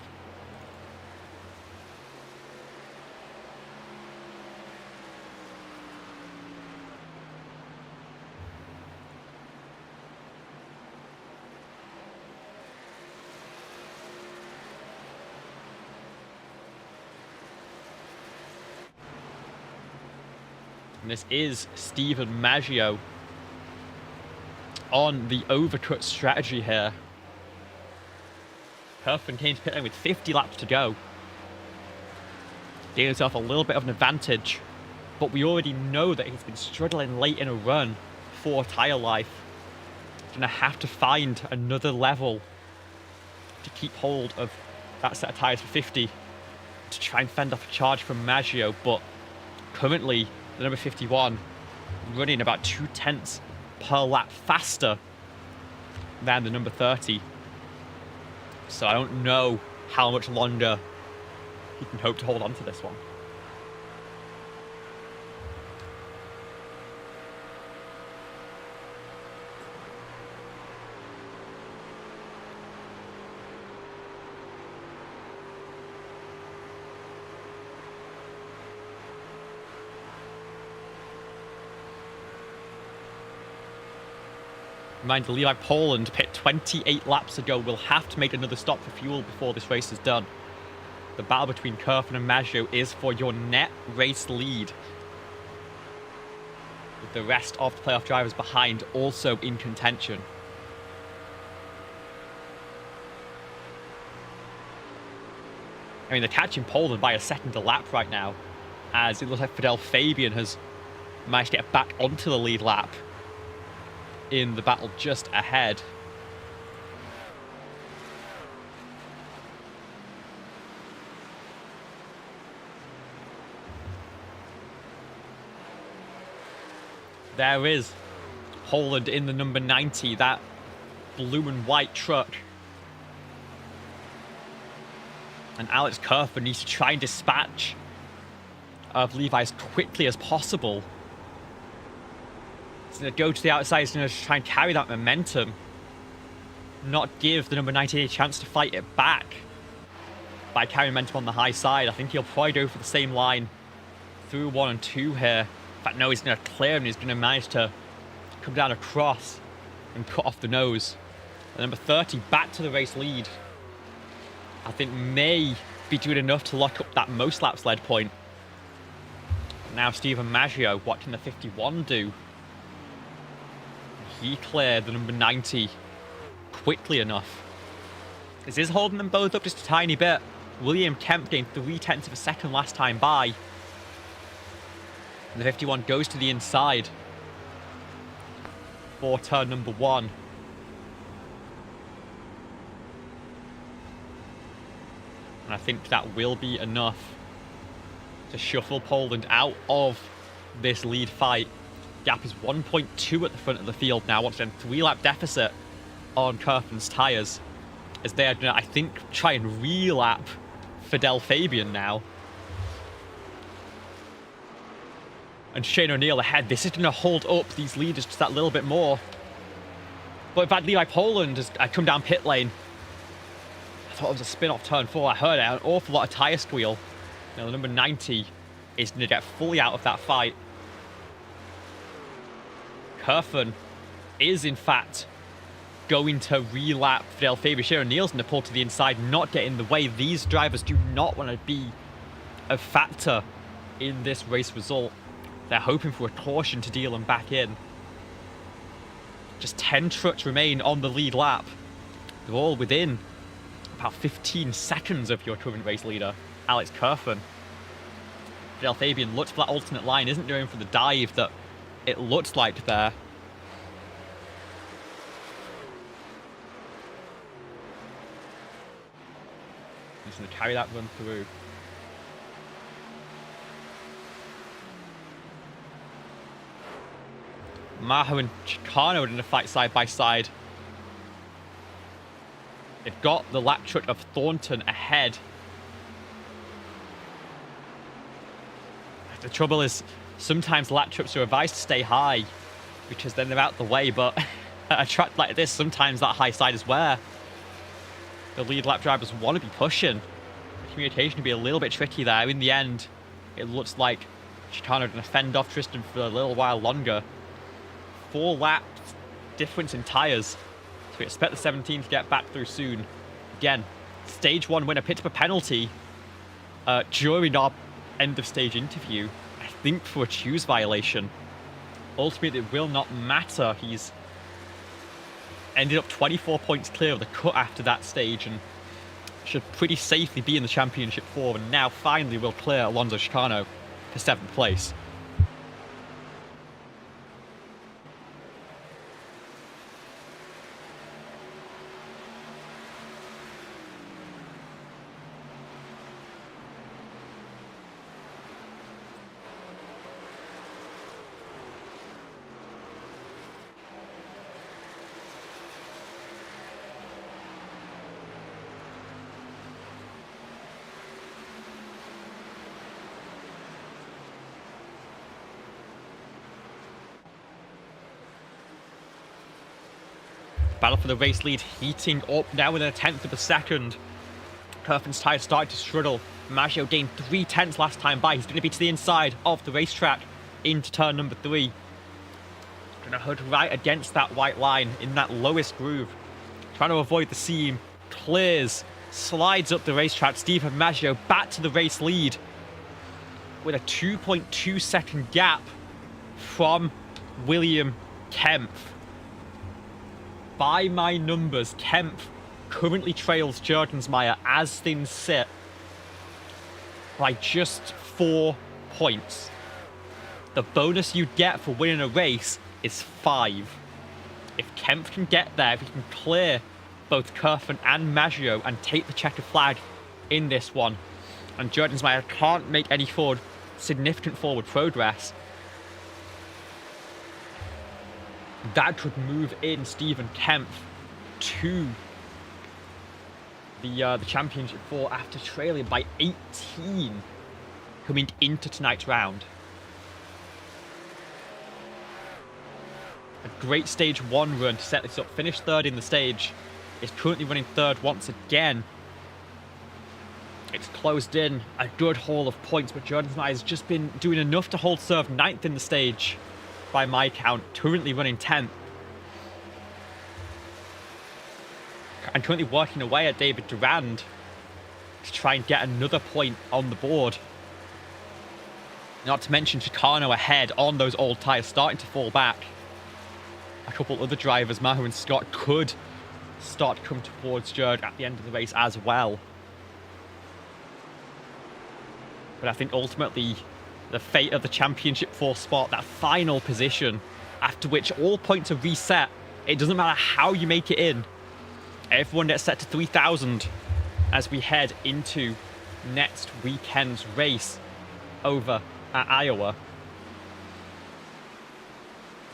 And this is Stephen Maggio on the overcut strategy here. Kerfin came to pit lane with 50 laps to go. Gave himself a little bit of an advantage, but we already know that he's been struggling late in a run for tyre life. He's going to have to find another level to keep hold of that set of tyres for 50 to try and fend off a charge from Maggio, but currently the number 51 running about 0.2 per lap faster than the number 30. So I don't know how much longer he can hope to hold on to this one. Reminder, Levi Poland pit 28 laps ago will have to make another stop for fuel before this race is done. The battle between Kerfen and Maggio is for your net race lead, with the rest of the playoff drivers behind also in contention. I mean, they're catching Poland by a second a lap right now, as it looks like Fidel Fabian has managed to get back onto the lead lap in the battle just ahead. There is Poland in the number 90, that blue and white truck. And Alex Kerfen needs to try and dispatch of Levi as quickly as possible. He's going to go to the outside, he's going to try and carry that momentum. Not give the number 98 a chance to fight it back by carrying momentum on the high side. I think he'll probably go for the same line through 1 and 2 here. In fact, no, he's going to clear him. He's going to manage to come down across and cut off the nose. The number 30 back to the race lead. I think may be doing enough to lock up that most laps lead point. Now Stephen Maggio watching the 51 do. He cleared the number 90 quickly enough. This is holding them both up just a tiny bit. William Kemp gained 0.3 of a second last time by. And the 51 goes to the inside for turn number 1. And I think that will be enough to shuffle Poland out of this lead fight. Gap is 1.2 at the front of the field now. Once again, 3-lap deficit on Kerfen's tyres, as they are going to, I think, try and re-lap Fidel Fabian now. And Shane O'Neill ahead. This is going to hold up these leaders just that little bit more. But in fact, Levi Poland has come down pit lane. I thought it was a spin off turn 4. I heard it, an awful lot of tyre squeal. Now the number 90 is going to get fully out of that fight. Kerfen is in fact going to re-lap Fidel Fabian. Shane O'Neill's going to pull to the inside, not get in the way. These drivers do not want to be a factor in this race result. They're hoping for a caution to deal them back in. Just 10 trucks remain on the lead lap. They're all within about 15 seconds of your current race leader, Alex Kerfen. Fidel Fabian looks for that alternate line, isn't going for the dive that it looks like there. He's going to carry that run through. Maho and Chicano are in a fight side by side. They've got the lap truck of Thornton ahead. The trouble is, sometimes lap trucks are advised to stay high because then they're out the way, but at a track like this, sometimes that high side is where the lead lap drivers want to be pushing. The communication can be a little bit tricky there. In the end, it looks like Chicano are going to fend off Tristan for a little while longer. 4 laps difference in tyres, so we expect the 17 to get back through soon. Again, stage 1 winner picked up a penalty during our end of stage interview, I think for a choose violation. Ultimately, it will not matter. He's ended up 24 points clear of the cut after that stage and should pretty safely be in the championship 4, and now finally will clear Alonso Chicano for 7th place. Battle for the race lead heating up now within 1/10 of a second. Kerfen's tyres started to struggle. Maggio gained 0.3 last time by. He's going to be to the inside of the racetrack into turn number 3. Gonna hood right against that white line in that lowest groove. Trying to avoid the seam. Clears. Slides up the racetrack. Stephen Maggio back to the race lead with a 2.2 second gap from William Kempf. By my numbers, Kempf currently trails Jurgensmeyer as things sit by just 4 points. The bonus you get for winning a race is 5. If Kempf can get there, if he can clear both Kerfen and Maggio and take the checkered flag in this one, and Jurgensmeyer can't make any significant forward progress, that could move in Stephen Kempf to the championship 4 after trailing by 18 coming into tonight's round. A great stage 1 run to set this up. Finished 3rd in the stage. Is currently running 3rd once again. It's closed in a good haul of points, but Jurgensmeyer has just been doing enough to hold serve 9th in the stage by my count, currently running 10th. And currently working away at David Durand to try and get another point on the board. Not to mention Chicano ahead on those old tyres, starting to fall back. A couple other drivers, Maher and Scott, could start to come towards Jurg at the end of the race as well. But I think ultimately the fate of the Championship 4 spot, that final position, after which all points are reset, it doesn't matter how you make it in. Everyone gets set to 3,000 as we head into next weekend's race over at Iowa.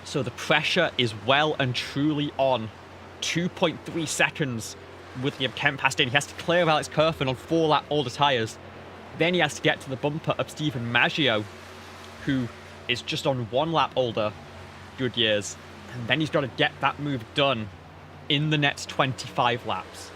So the pressure is well and truly on. 2.3 seconds William Kempf has in. He has to clear Alex Kerfen on 4-lap older tyres. Then he has to get to the bumper of Stephen Maggio, who is just on 1 lap older Goodyears. And then he's got to get that move done in the next 25 laps.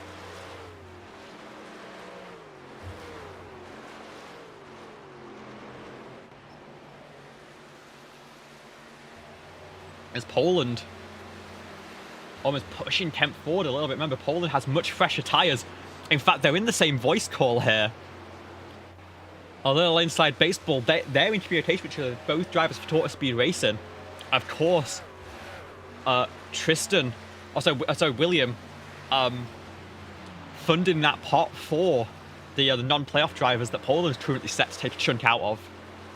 As Poland almost pushing Kempf forward a little bit. Remember, Poland has much fresher tyres. In fact, they're in the same voice call here. A little inside baseball. They're in communication with each other. Both drivers for Tortoise Speed Racing. Of course, Tristan, William, funding that pot for the non-playoff drivers that Poland's currently set to take a chunk out of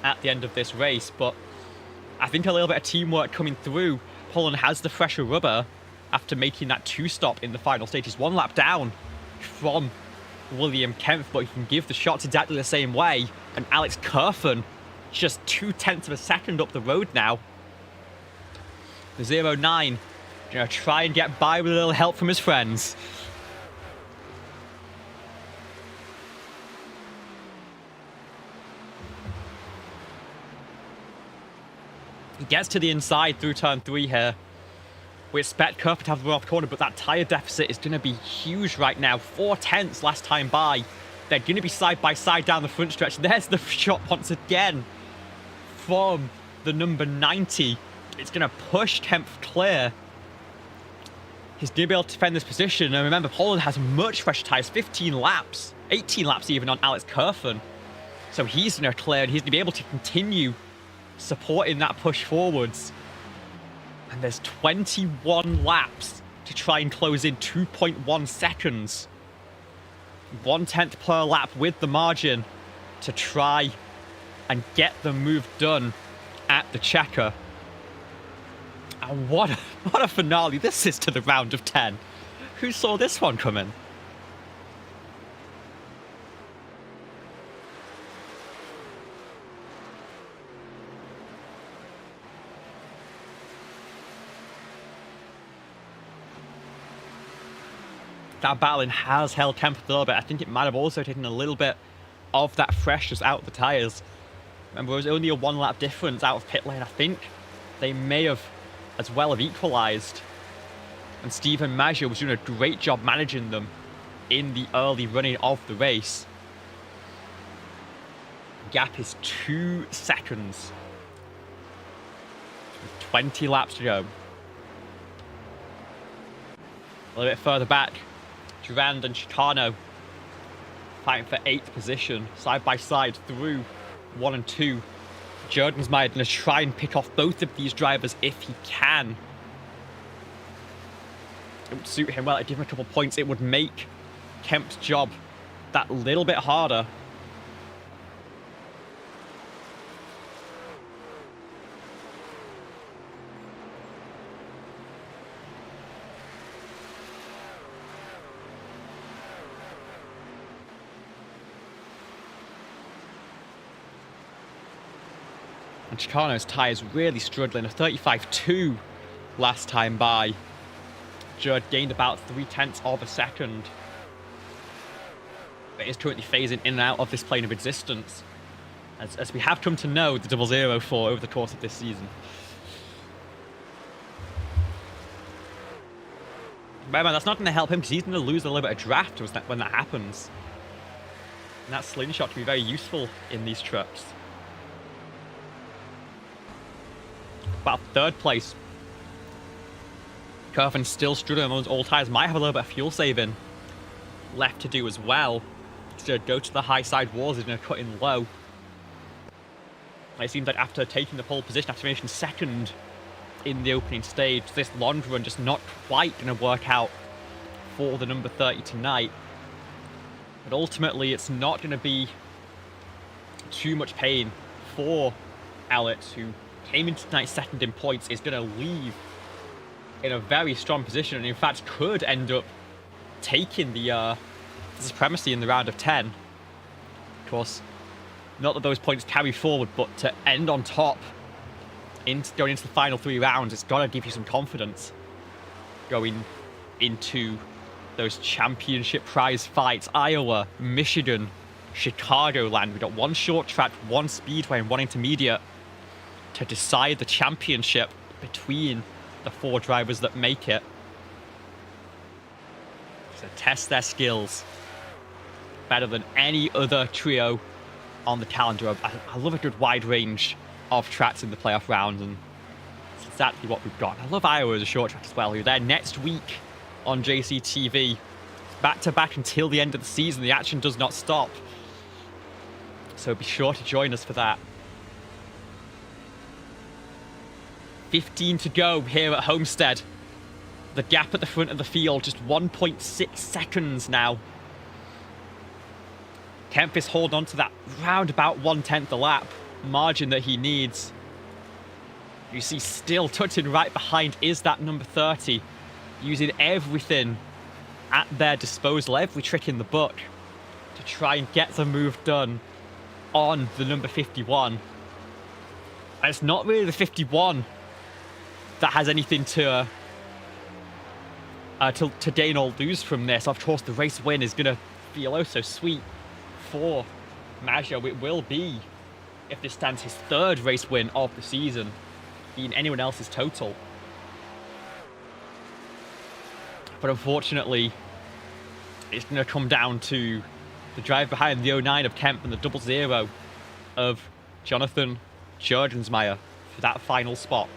at the end of this race. But I think a little bit of teamwork coming through. Poland has the fresher rubber after making that 2-stop in the final stage. He's 1 lap down from William Kempf, but he can give the shots exactly the same way. And Alex Kerfen, just 0.2 of a second up the road now. The 0.9, gonna try and get by with a little help from his friends. He gets to the inside through turn 3 here. We expect Kerfen to have the run off corner, but that tyre deficit is going to be huge right now. 0.4 last time by. They're going to be side by side down the front stretch. There's the shot once again from the number 90. It's going to push Kempf clear. He's going to be able to defend this position. And remember, Poland has much fresher tyres, 15 laps, 18 laps even on Alex Kerfen. So he's going to clear, and he's going to be able to continue supporting that push forwards. And there's 21 laps to try and close in 2.1 seconds. 1/10 per lap with the margin to try and get the move done at the checker. And what a finale this is to the round of 10. Who saw this one coming? That battling has held Kempf a little bit. I think it might have also taken a little bit of that freshness out of the tyres. Remember, it was only a 1 lap difference out of pit lane. I think they may have as well have equalised. And Stephen Maggio was doing a great job managing them in the early running of the race. Gap is 2 seconds. 20 laps to go. A little bit further back, Durand and Chicano fighting for 8th position, side by side through 1 and 2. Jordan-Meyer going to try and pick off both of these drivers if he can. It would suit him well to give him a couple points. It would make Kemp's job that little bit harder. And Chicano's tyres really struggling. A 35.2 last time by. Judd gained about 0.3 of a second. But is currently phasing in and out of this plane of existence, as we have come to know the 004 over the course of this season. Remember, that's not going to help him because he's going to lose a little bit of draft when that happens. And that slingshot can be very useful in these trucks. About 3rd place. Curvin still struggling on those old tyres. Might have a little bit of fuel saving left to do as well. To go to the high side walls, he's going to cut in low. It seems like after taking the pole position, after finishing 2nd in the opening stage, this long run just not quite going to work out for the number 30 tonight. But ultimately, it's not going to be too much pain for Alex, who came into tonight 2nd in points, is going to leave in a very strong position, and in fact could end up taking the supremacy in the round of 10. Of course, not that those points carry forward, but to end on top, going into the final 3 rounds, it's got to give you some confidence going into those championship prize fights. Iowa, Michigan, Chicagoland. We've got 1 short track, 1 speedway, and 1 intermediate to decide the championship between the 4 drivers that make it. So test their skills better than any other trio on the calendar. I love a good wide range of tracks in the playoff rounds, and it's exactly what we've got. I love Iowa as a short track as well. You're there next week on JCTV. Back to back until the end of the season. The action does not stop. So be sure to join us for that. 15 to go here at Homestead. The gap at the front of the field, just 1.6 seconds now. Kemp is holding on to that round about 1/10 a lap margin that he needs. You see still touching right behind is that number 30, using everything at their disposal, every trick in the book to try and get the move done on the number 51. And it's not really the 51 that has anything to gain or lose from this. Of course, the race win is going to feel oh so sweet for Maggio. It will be, if this stands, his 3rd race win of the season, being anyone else's total. But unfortunately, it's going to come down to the drive behind the 09 of Kemp and the 00 of Jonathan Jordan-Meyer for that final spot.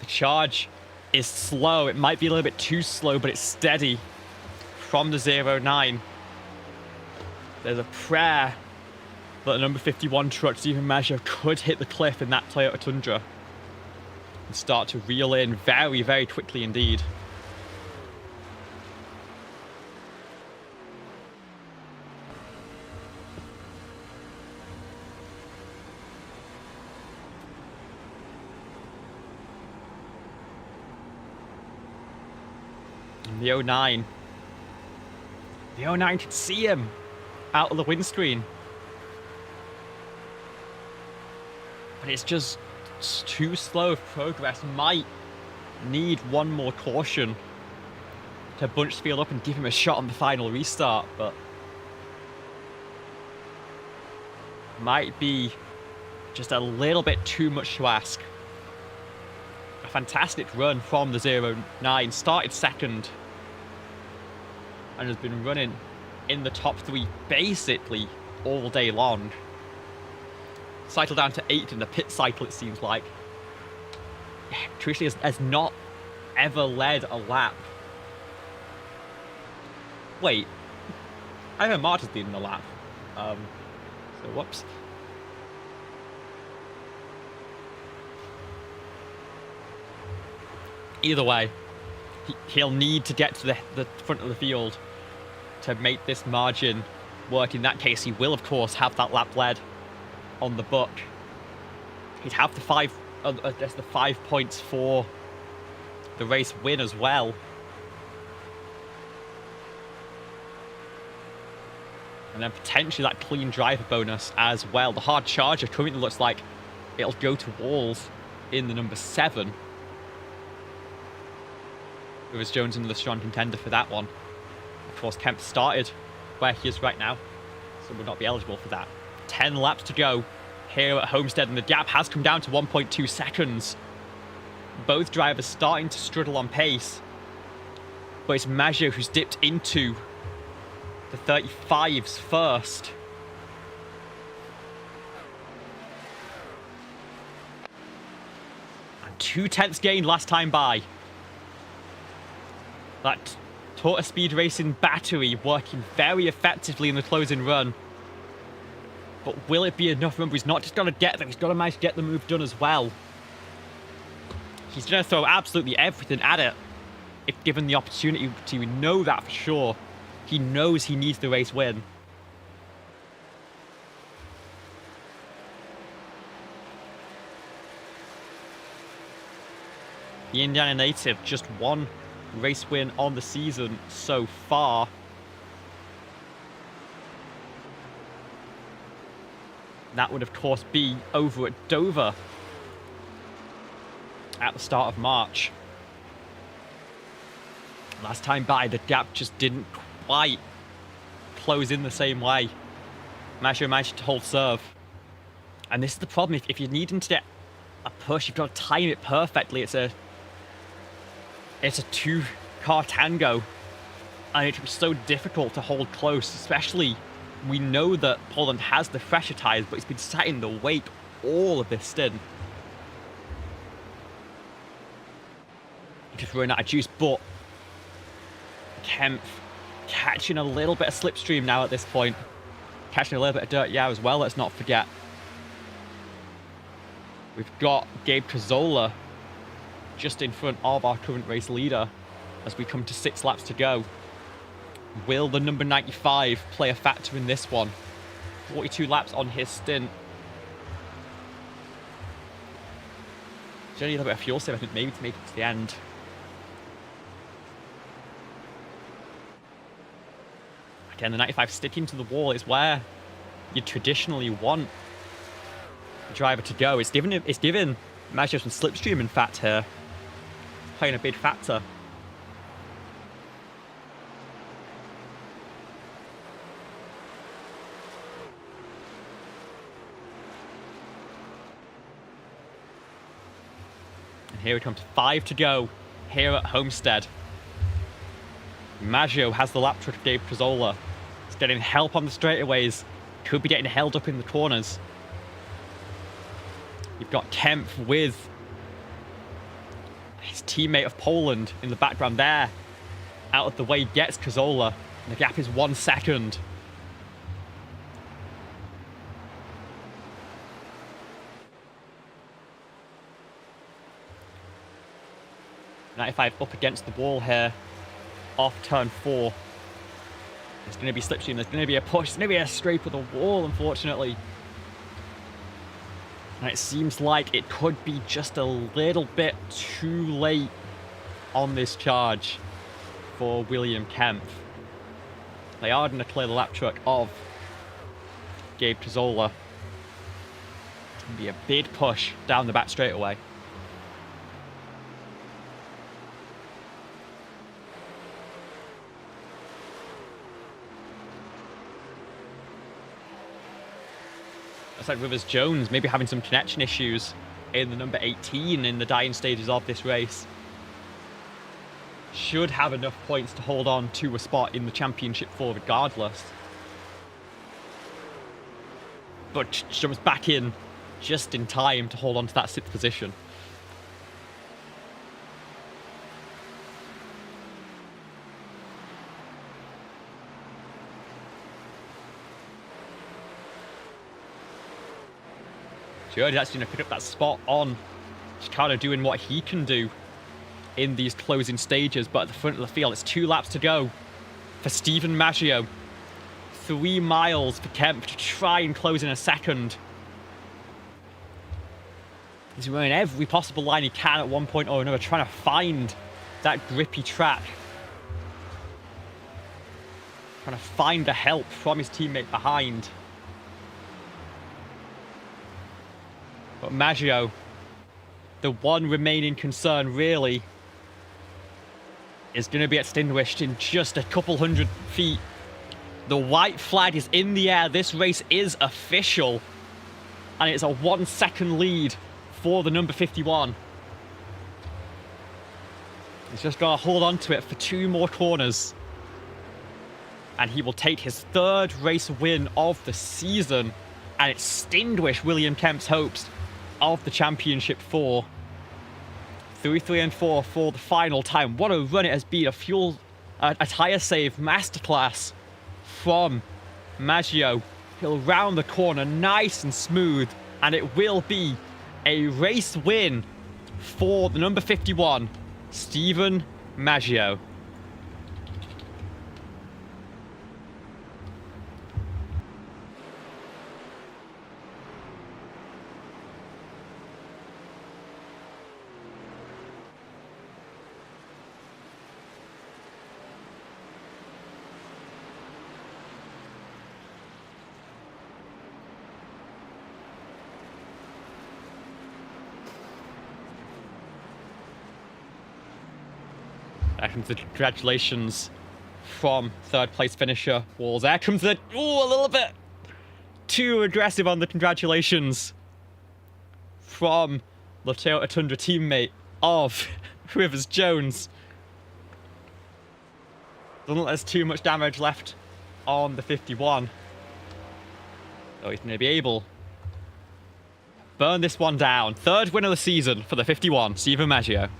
The charge is slow. It might be a little bit too slow, but it's steady from the 09. There's a prayer that the number 51 truck, Stephen Maggio, could hit the cliff in that Toyota Tundra and start to reel in very, very quickly indeed. And the 09. The 09 could see him out of the windscreen. But it's just too slow of progress. Might need one more caution to bunch the field up and give him a shot on the final restart, but might be just a little bit too much to ask. A fantastic run from the 09. Started 2nd and has been running in the top 3 basically all day long. Cycle down to 8th in the pit cycle, it seems like. traditionally has not ever led a lap. Wait, I know Martin's leading the lap. So whoops. Either way, he'll need to get to the front of the field to make this margin work. In that case, he will, of course, have that lap lead on the book. He'd have the 5 points for the race win as well. And then potentially that clean driver bonus as well. The hard charger currently looks like it'll go to walls in the number 7. Rivers Jones another strong contender for that one. Of course, Kemp started where he is right now, so would not be eligible for that. 10 laps to go here at Homestead, and the gap has come down to 1.2 seconds. Both drivers starting to struggle on pace, but it's Maggio who's dipped into the 35s first. And 2/10 gained last time by. That Tortoise Speed Racing battery working very effectively in the closing run. But will it be enough? Remember, he's not just got to get there, he's got to manage to get the move done as well. He's going to throw absolutely everything at it if given the opportunity to. We know that for sure. He knows he needs the race win. The Indiana native, just one race win on the season so far. That would, of course, be over at Dover at the start of March. Last time by, the gap just didn't quite close in the same way. Maggio managed to hold serve. And this is the problem. If you're needing to get a push, you've got to time it perfectly. It's a 2-car tango. And it's so difficult to hold close, especially we know that Poland has the fresher tyres, but he's been sat in the wake all of this stint. Just running out of juice, but Kemp catching a little bit of slipstream now at this point. Catching a little bit of dirt, yeah, as well, let's not forget. We've got Gabe Cazzola just in front of our current race leader as we come to 6 laps to go. Will the number 95 play a factor in this one? 42 laps on his stint. There's only a little bit of fuel save, I think, maybe to make it to the end. Again, the 95 sticking to the wall is where you traditionally want the driver to go. It's given Maggio some slipstream, in fact, here. Playing a big factor. And here it comes, 5 to go here at Homestead. Maggio has the lap truck of Gabe Cazzola. He's getting help on the straightaways. Could be getting held up in the corners. You've got Kemp with his teammate of Poland in the background there. Out of the way gets Cazzola. And the gap is 1 second. .95 up against the wall here. Off turn 4. There's going to be slipstream. There's going to be a push. There's going to be a scrape of the wall, unfortunately. And it seems like it could be just a little bit too late on this charge for William Kemp. They are going to clear the lap truck of Gabe Cazzola. It's going to be a big push down the back straightaway. Looks like Rivers Jones maybe having some connection issues in the number 18 in the dying stages of this race. Should have enough points to hold on to a spot in the championship for regardless. But jumps back in just in time to hold on to that 6th position. Journey's actually going to pick up that spot on. Just kind of doing what he can do in these closing stages, but at the front of the field, it's 2 laps to go for Stephen Maggio. 3 miles for Kemp to try and close in a second. He's running every possible line he can at one point or another, trying to find that grippy track. Trying to find the help from his teammate behind. But Maggio, the one remaining concern really, is going to be extinguished in just a couple hundred feet. The white flag is in the air. This race is official. And it's a 1 second lead for the number 51. He's just got to hold on to it for 2 more corners. And he will take his 3rd race win of the season and extinguish William Kemp's hopes of the championship 4. 3, 3, and 4 for the final time. What a run it has been. A tyre save masterclass from Maggio. He'll round the corner nice and smooth, and it will be a race win for the number 51, Stephen Maggio. There comes the congratulations from 3rd place finisher Walls. There comes the, a little bit too aggressive on the congratulations from the Toyota Tundra teammate of Rivers Jones. Doesn't look like there's too much damage left on the 51. So he's going to be able to burn this one down. 3rd win of the season for the 51, Stephen Maggio.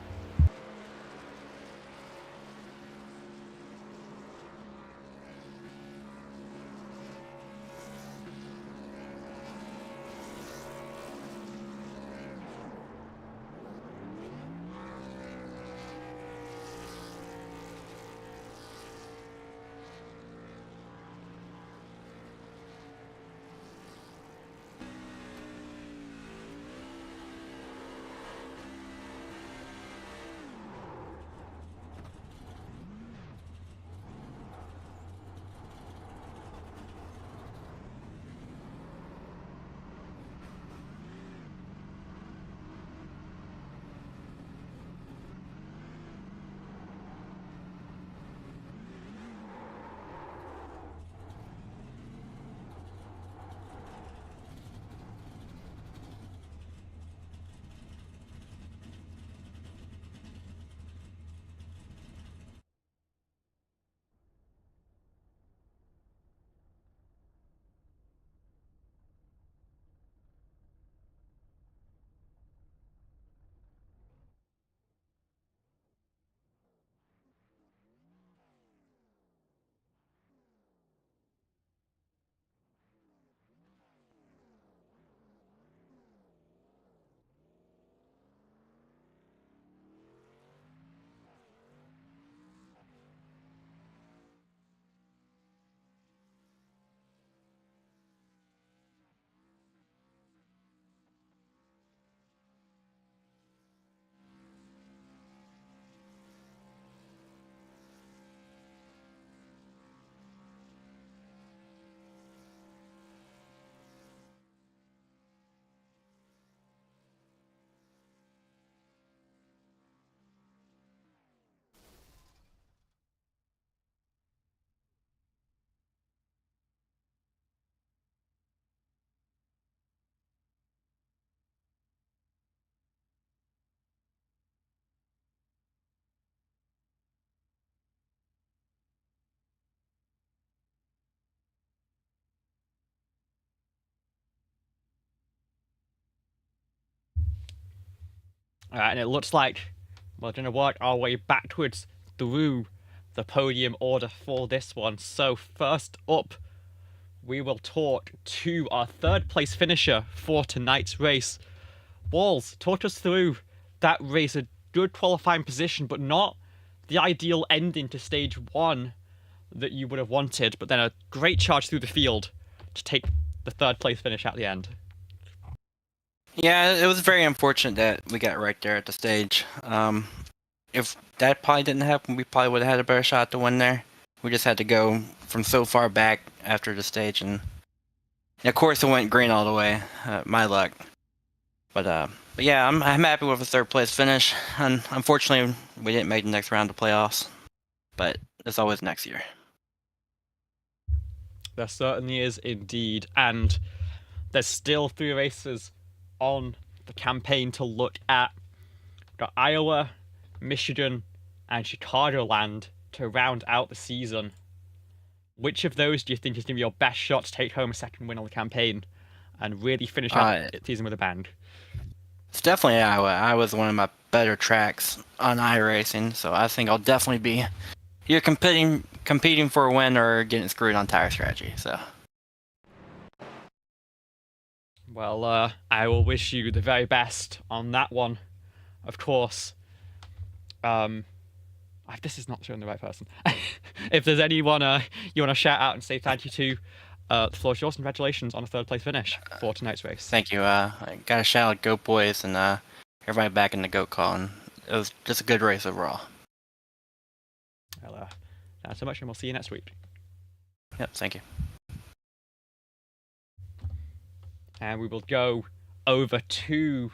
Alright, and it looks like we're going to work our way backwards through the podium order for this one. So first up, we will talk to our third place finisher for tonight's race. Walls, talk us through that race. A good qualifying position, but not the ideal ending to stage 1 that you would have wanted, but then a great charge through the field to take the third place finish at the end. Yeah, it was very unfortunate that we got right there at the stage. If that probably didn't happen, we probably would have had a better shot to win there. We just had to go from so far back after the stage, and of course it went green all the way. My luck. But yeah, I'm happy with the third place finish. And unfortunately, we didn't make the next round of playoffs, but it's always next year. There certainly is indeed, and there's still 3 races on the campaign to look at. We've got Iowa, Michigan, and Chicagoland to round out the season. Which of those do you think is going to be your best shot to take home a second win on the campaign and really finish out the season with a bang? It's definitely Iowa. Iowa's one of my better tracks on iRacing, so I think I'll definitely be either competing for a win or getting screwed on tire strategy. So. Well, I will wish you the very best on that one, of course. This is not showing the right person. If there's anyone you want to shout out and say thank you to, the floor is yours. Congratulations on a third place finish for tonight's race. Thank you. I got to shout out Goat Boys and everybody back in the Goat Call. And it was just a good race overall. Well, thanks so much, and we'll see you next week. Yep, thank you. And we will go over to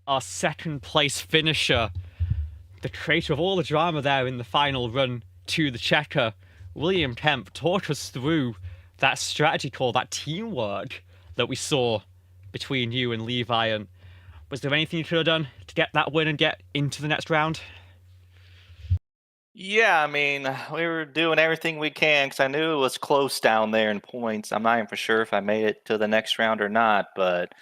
our second place finisher, the creator of all the drama there in the final run to the checker, William Kemp. Talk us through that strategy call, that teamwork that we saw between you and Levi. And was there anything you could have done to get that win and get into the next round? Yeah, I mean, we were doing everything we can because I knew it was close down there in points. I'm not even for sure if I made it to the next round or not, but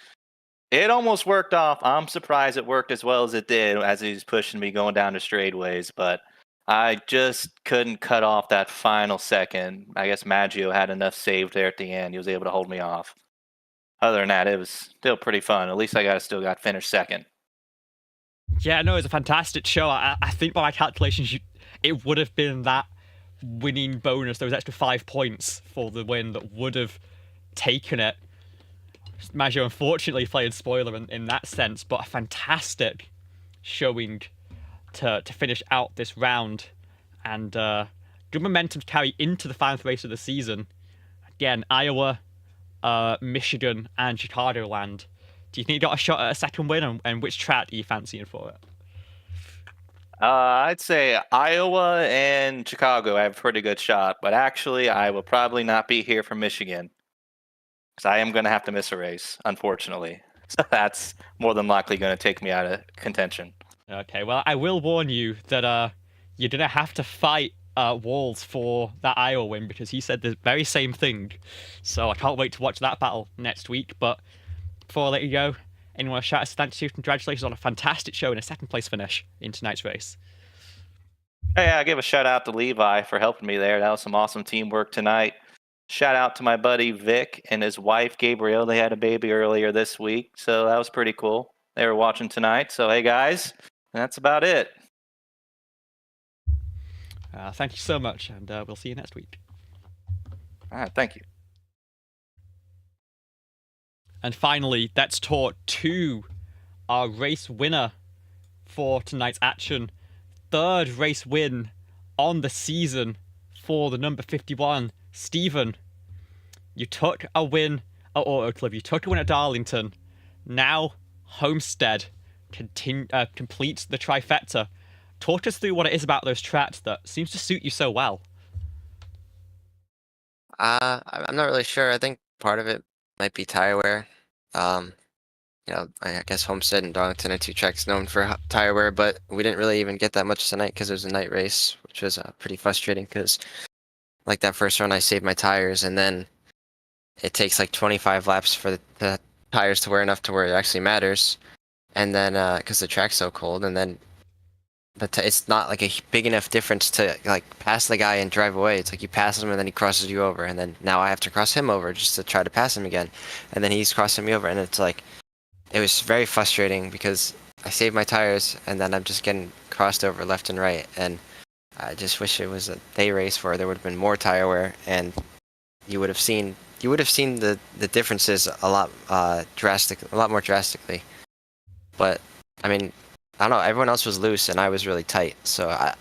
it almost worked off. I'm surprised it worked as well as it did as he was pushing me going down the straightaways, but I just couldn't cut off that final second. I guess Maggio had enough saved there at the end. He was able to hold me off. Other than that, it was still pretty fun. At least I still got finished second. Yeah, no, it was a fantastic show. I think by my calculations, it would have been that winning bonus, those extra 5 points for the win that would have taken it. Maggio unfortunately played spoiler in that sense, but a fantastic showing to finish out this round, and good momentum to carry into the final race of the season. Again, Iowa, Michigan, and Chicagoland. Do you think you got a shot at a second win, and which track are you fancying for it? I'd say Iowa and Chicago have a pretty good shot, but actually I will probably not be here for Michigan because I am going to have to miss a race, unfortunately. So that's more than likely going to take me out of contention. Okay, well, I will warn you that you're going to have to fight Walls for that Iowa win because he said the very same thing. So I can't wait to watch that battle next week. But before I let you go, anyone want to shout a thank you? Congratulations on a fantastic show and a second place finish in tonight's race. Hey, I give a shout out to Levi for helping me there. That was some awesome teamwork tonight. Shout out to my buddy Vic and his wife Gabrielle. They had a baby earlier this week, so that was pretty cool. They were watching tonight. So hey guys, that's about it. Thank you so much, and we'll see you next week. All right, thank you. And finally, let's talk to our race winner for tonight's action. Third race win on the season for the number 51, Stephen. You took a win at Auto Club. You took a win at Darlington. Now Homestead completes the trifecta. Talk us through what it is about those tracks that seems to suit you so well. I'm not really sure. I think part of it might be tire wear. I guess Homestead and Darlington are 2 tracks known for tire wear, but we didn't really even get that much tonight because it was a night race, which was pretty frustrating because like that first run I saved my tires and then it takes like 25 laps for the tires to wear enough to where it actually matters. And then because the track's so cold, and then but it's not like a big enough difference to like pass the guy and drive away. It's like you pass him and then he crosses you over, and then now I have to cross him over just to try to pass him again, and then he's crossing me over, and it's like it was very frustrating because I saved my tires and then I'm just getting crossed over left and right, and I just wish it was a day race where there would have been more tire wear, and you would have seen the differences a lot a lot more drastically. But I mean, I don't know. Everyone else was loose and I was really tight, so I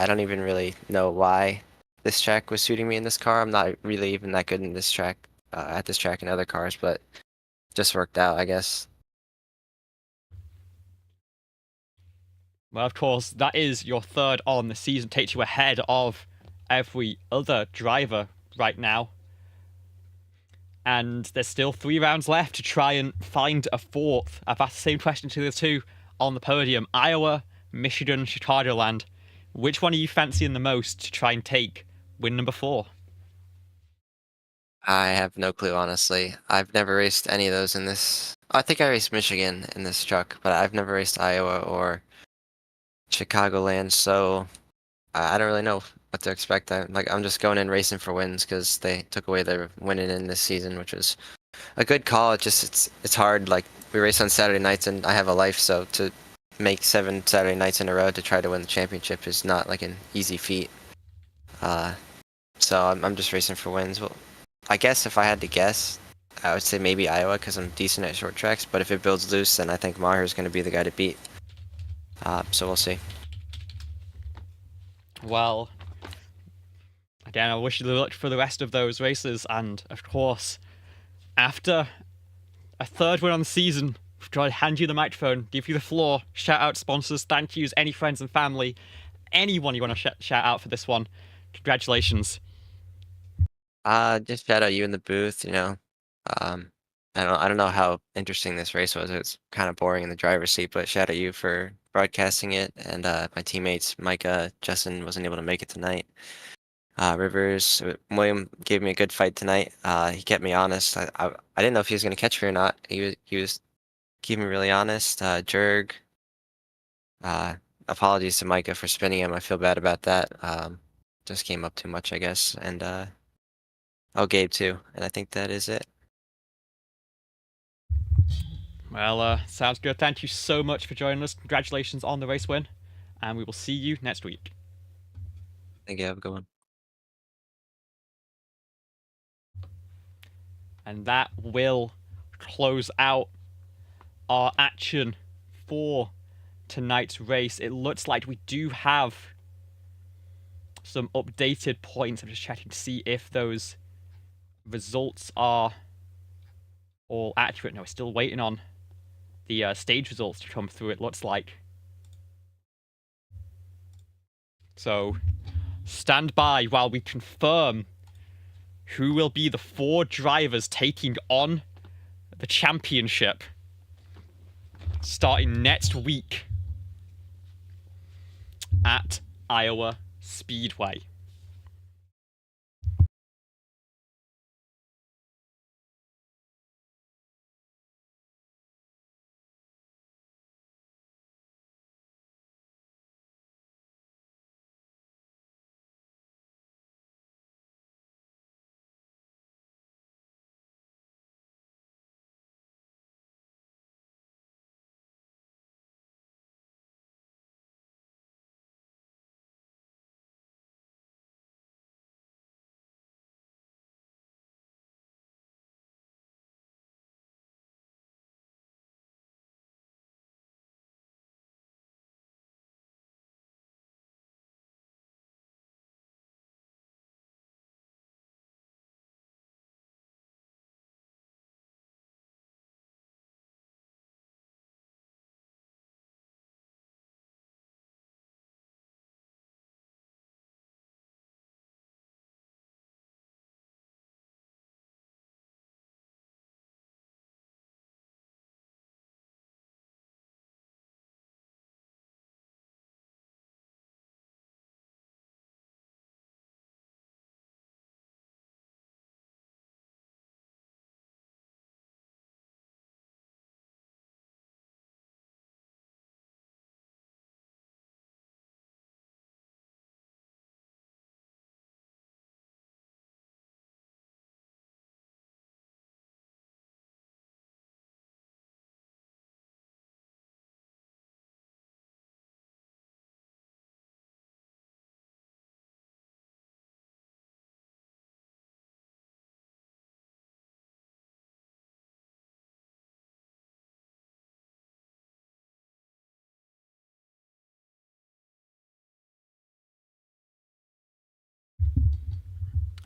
don't even really know why this track was suiting me in this car. I'm not really even that good in this track at this track in other cars, but just worked out, I guess. Well, of course, that is your third on the season, takes you ahead of every other driver right now. And there's still 3 rounds left to try and find a fourth. I've asked the same question to the 2 on the podium. Iowa, Michigan, Chicagoland. Which one are you fancying the most to try and take win number 4? I have no clue, honestly. I've never raced any of those in this. I think I raced Michigan in this truck, but I've never raced Iowa or Chicagoland, so I don't really know what to expect. I'm just going in racing for wins because they took away their winning in this season, which was a good call. It's hard. Like we race on Saturday nights, and I have a life, so to make 7 Saturday nights in a row to try to win the championship is not like an easy feat. Uh, so I'm just racing for wins. Well, I guess if I had to guess, I would say maybe Iowa because I'm decent at short tracks. But if it builds loose, then I think Maher's going to be the guy to beat. So we'll see. Well, again, I wish you the luck for the rest of those races, and of course, after a 3rd win on the season, we've got to hand you the microphone, give you the floor, shout out sponsors, thank yous, any friends and family, anyone you want to shout out for this one. Congratulations. Just shout out you in the booth. Um, I don't know how interesting this race was. It's kind of boring in the driver's seat, but shout out you for broadcasting it, and my teammates Micah, Justin wasn't able to make it tonight. Rivers, William gave me a good fight tonight. He kept me honest. I didn't know if he was gonna catch me or not. He was keeping me really honest. Jurg, uh, apologies to Micah for spinning him. I feel bad about that. Just came up too much, I guess, and oh, Gabe too. And I think that is it. Well, sounds good. Thank you so much for joining us. Congratulations on the race win, and we will see you next week. Thank you. Have a good one. And that will close out our action for tonight's race. It looks like we do have some updated points. I'm just checking to see if those results are all accurate. No, we're still waiting on the stage results to come through, it looks like. So stand by while we confirm who will be the 4 drivers taking on the championship starting next week at Iowa Speedway.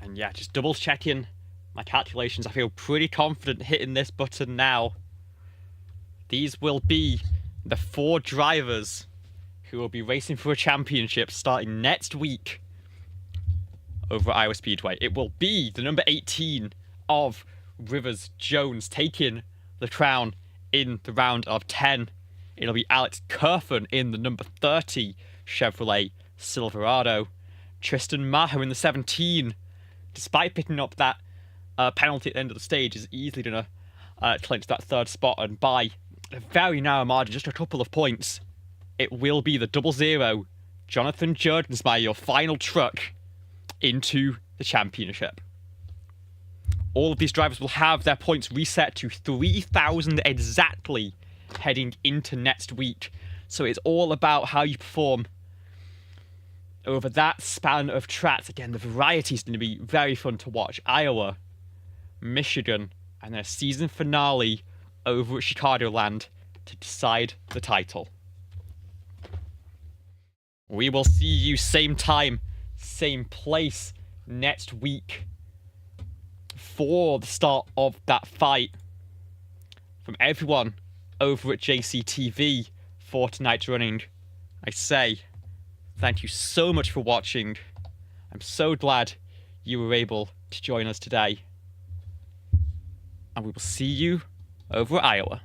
And yeah, just double checking my calculations. I feel pretty confident hitting this button now. These will be the 4 drivers who will be racing for a championship starting next week over at Iowa Speedway. It will be the number 18 of Rivers Jones taking the crown in the round of 10. It'll be Alex Kerfen in the number 30 Chevrolet Silverado. Tristan Maher in the 17, despite picking up that penalty at the end of the stage, is easily going to clinch that 3rd spot, and by a very narrow margin, just a couple of points, it will be the 00 Jonathan Jurdensmeyer, your final truck into the championship. All of these drivers will have their points reset to 3,000 exactly heading into next week. So it's all about how you perform over that span of tracks. Again, the variety is going to be very fun to watch. Iowa, Michigan, and their season finale over at Chicagoland to decide the title. We will see you same time, same place next week for the start of that fight. From everyone over at JCTV for tonight's running, I say thank you so much for watching. I'm so glad you were able to join us today. And we will see you over at Iowa.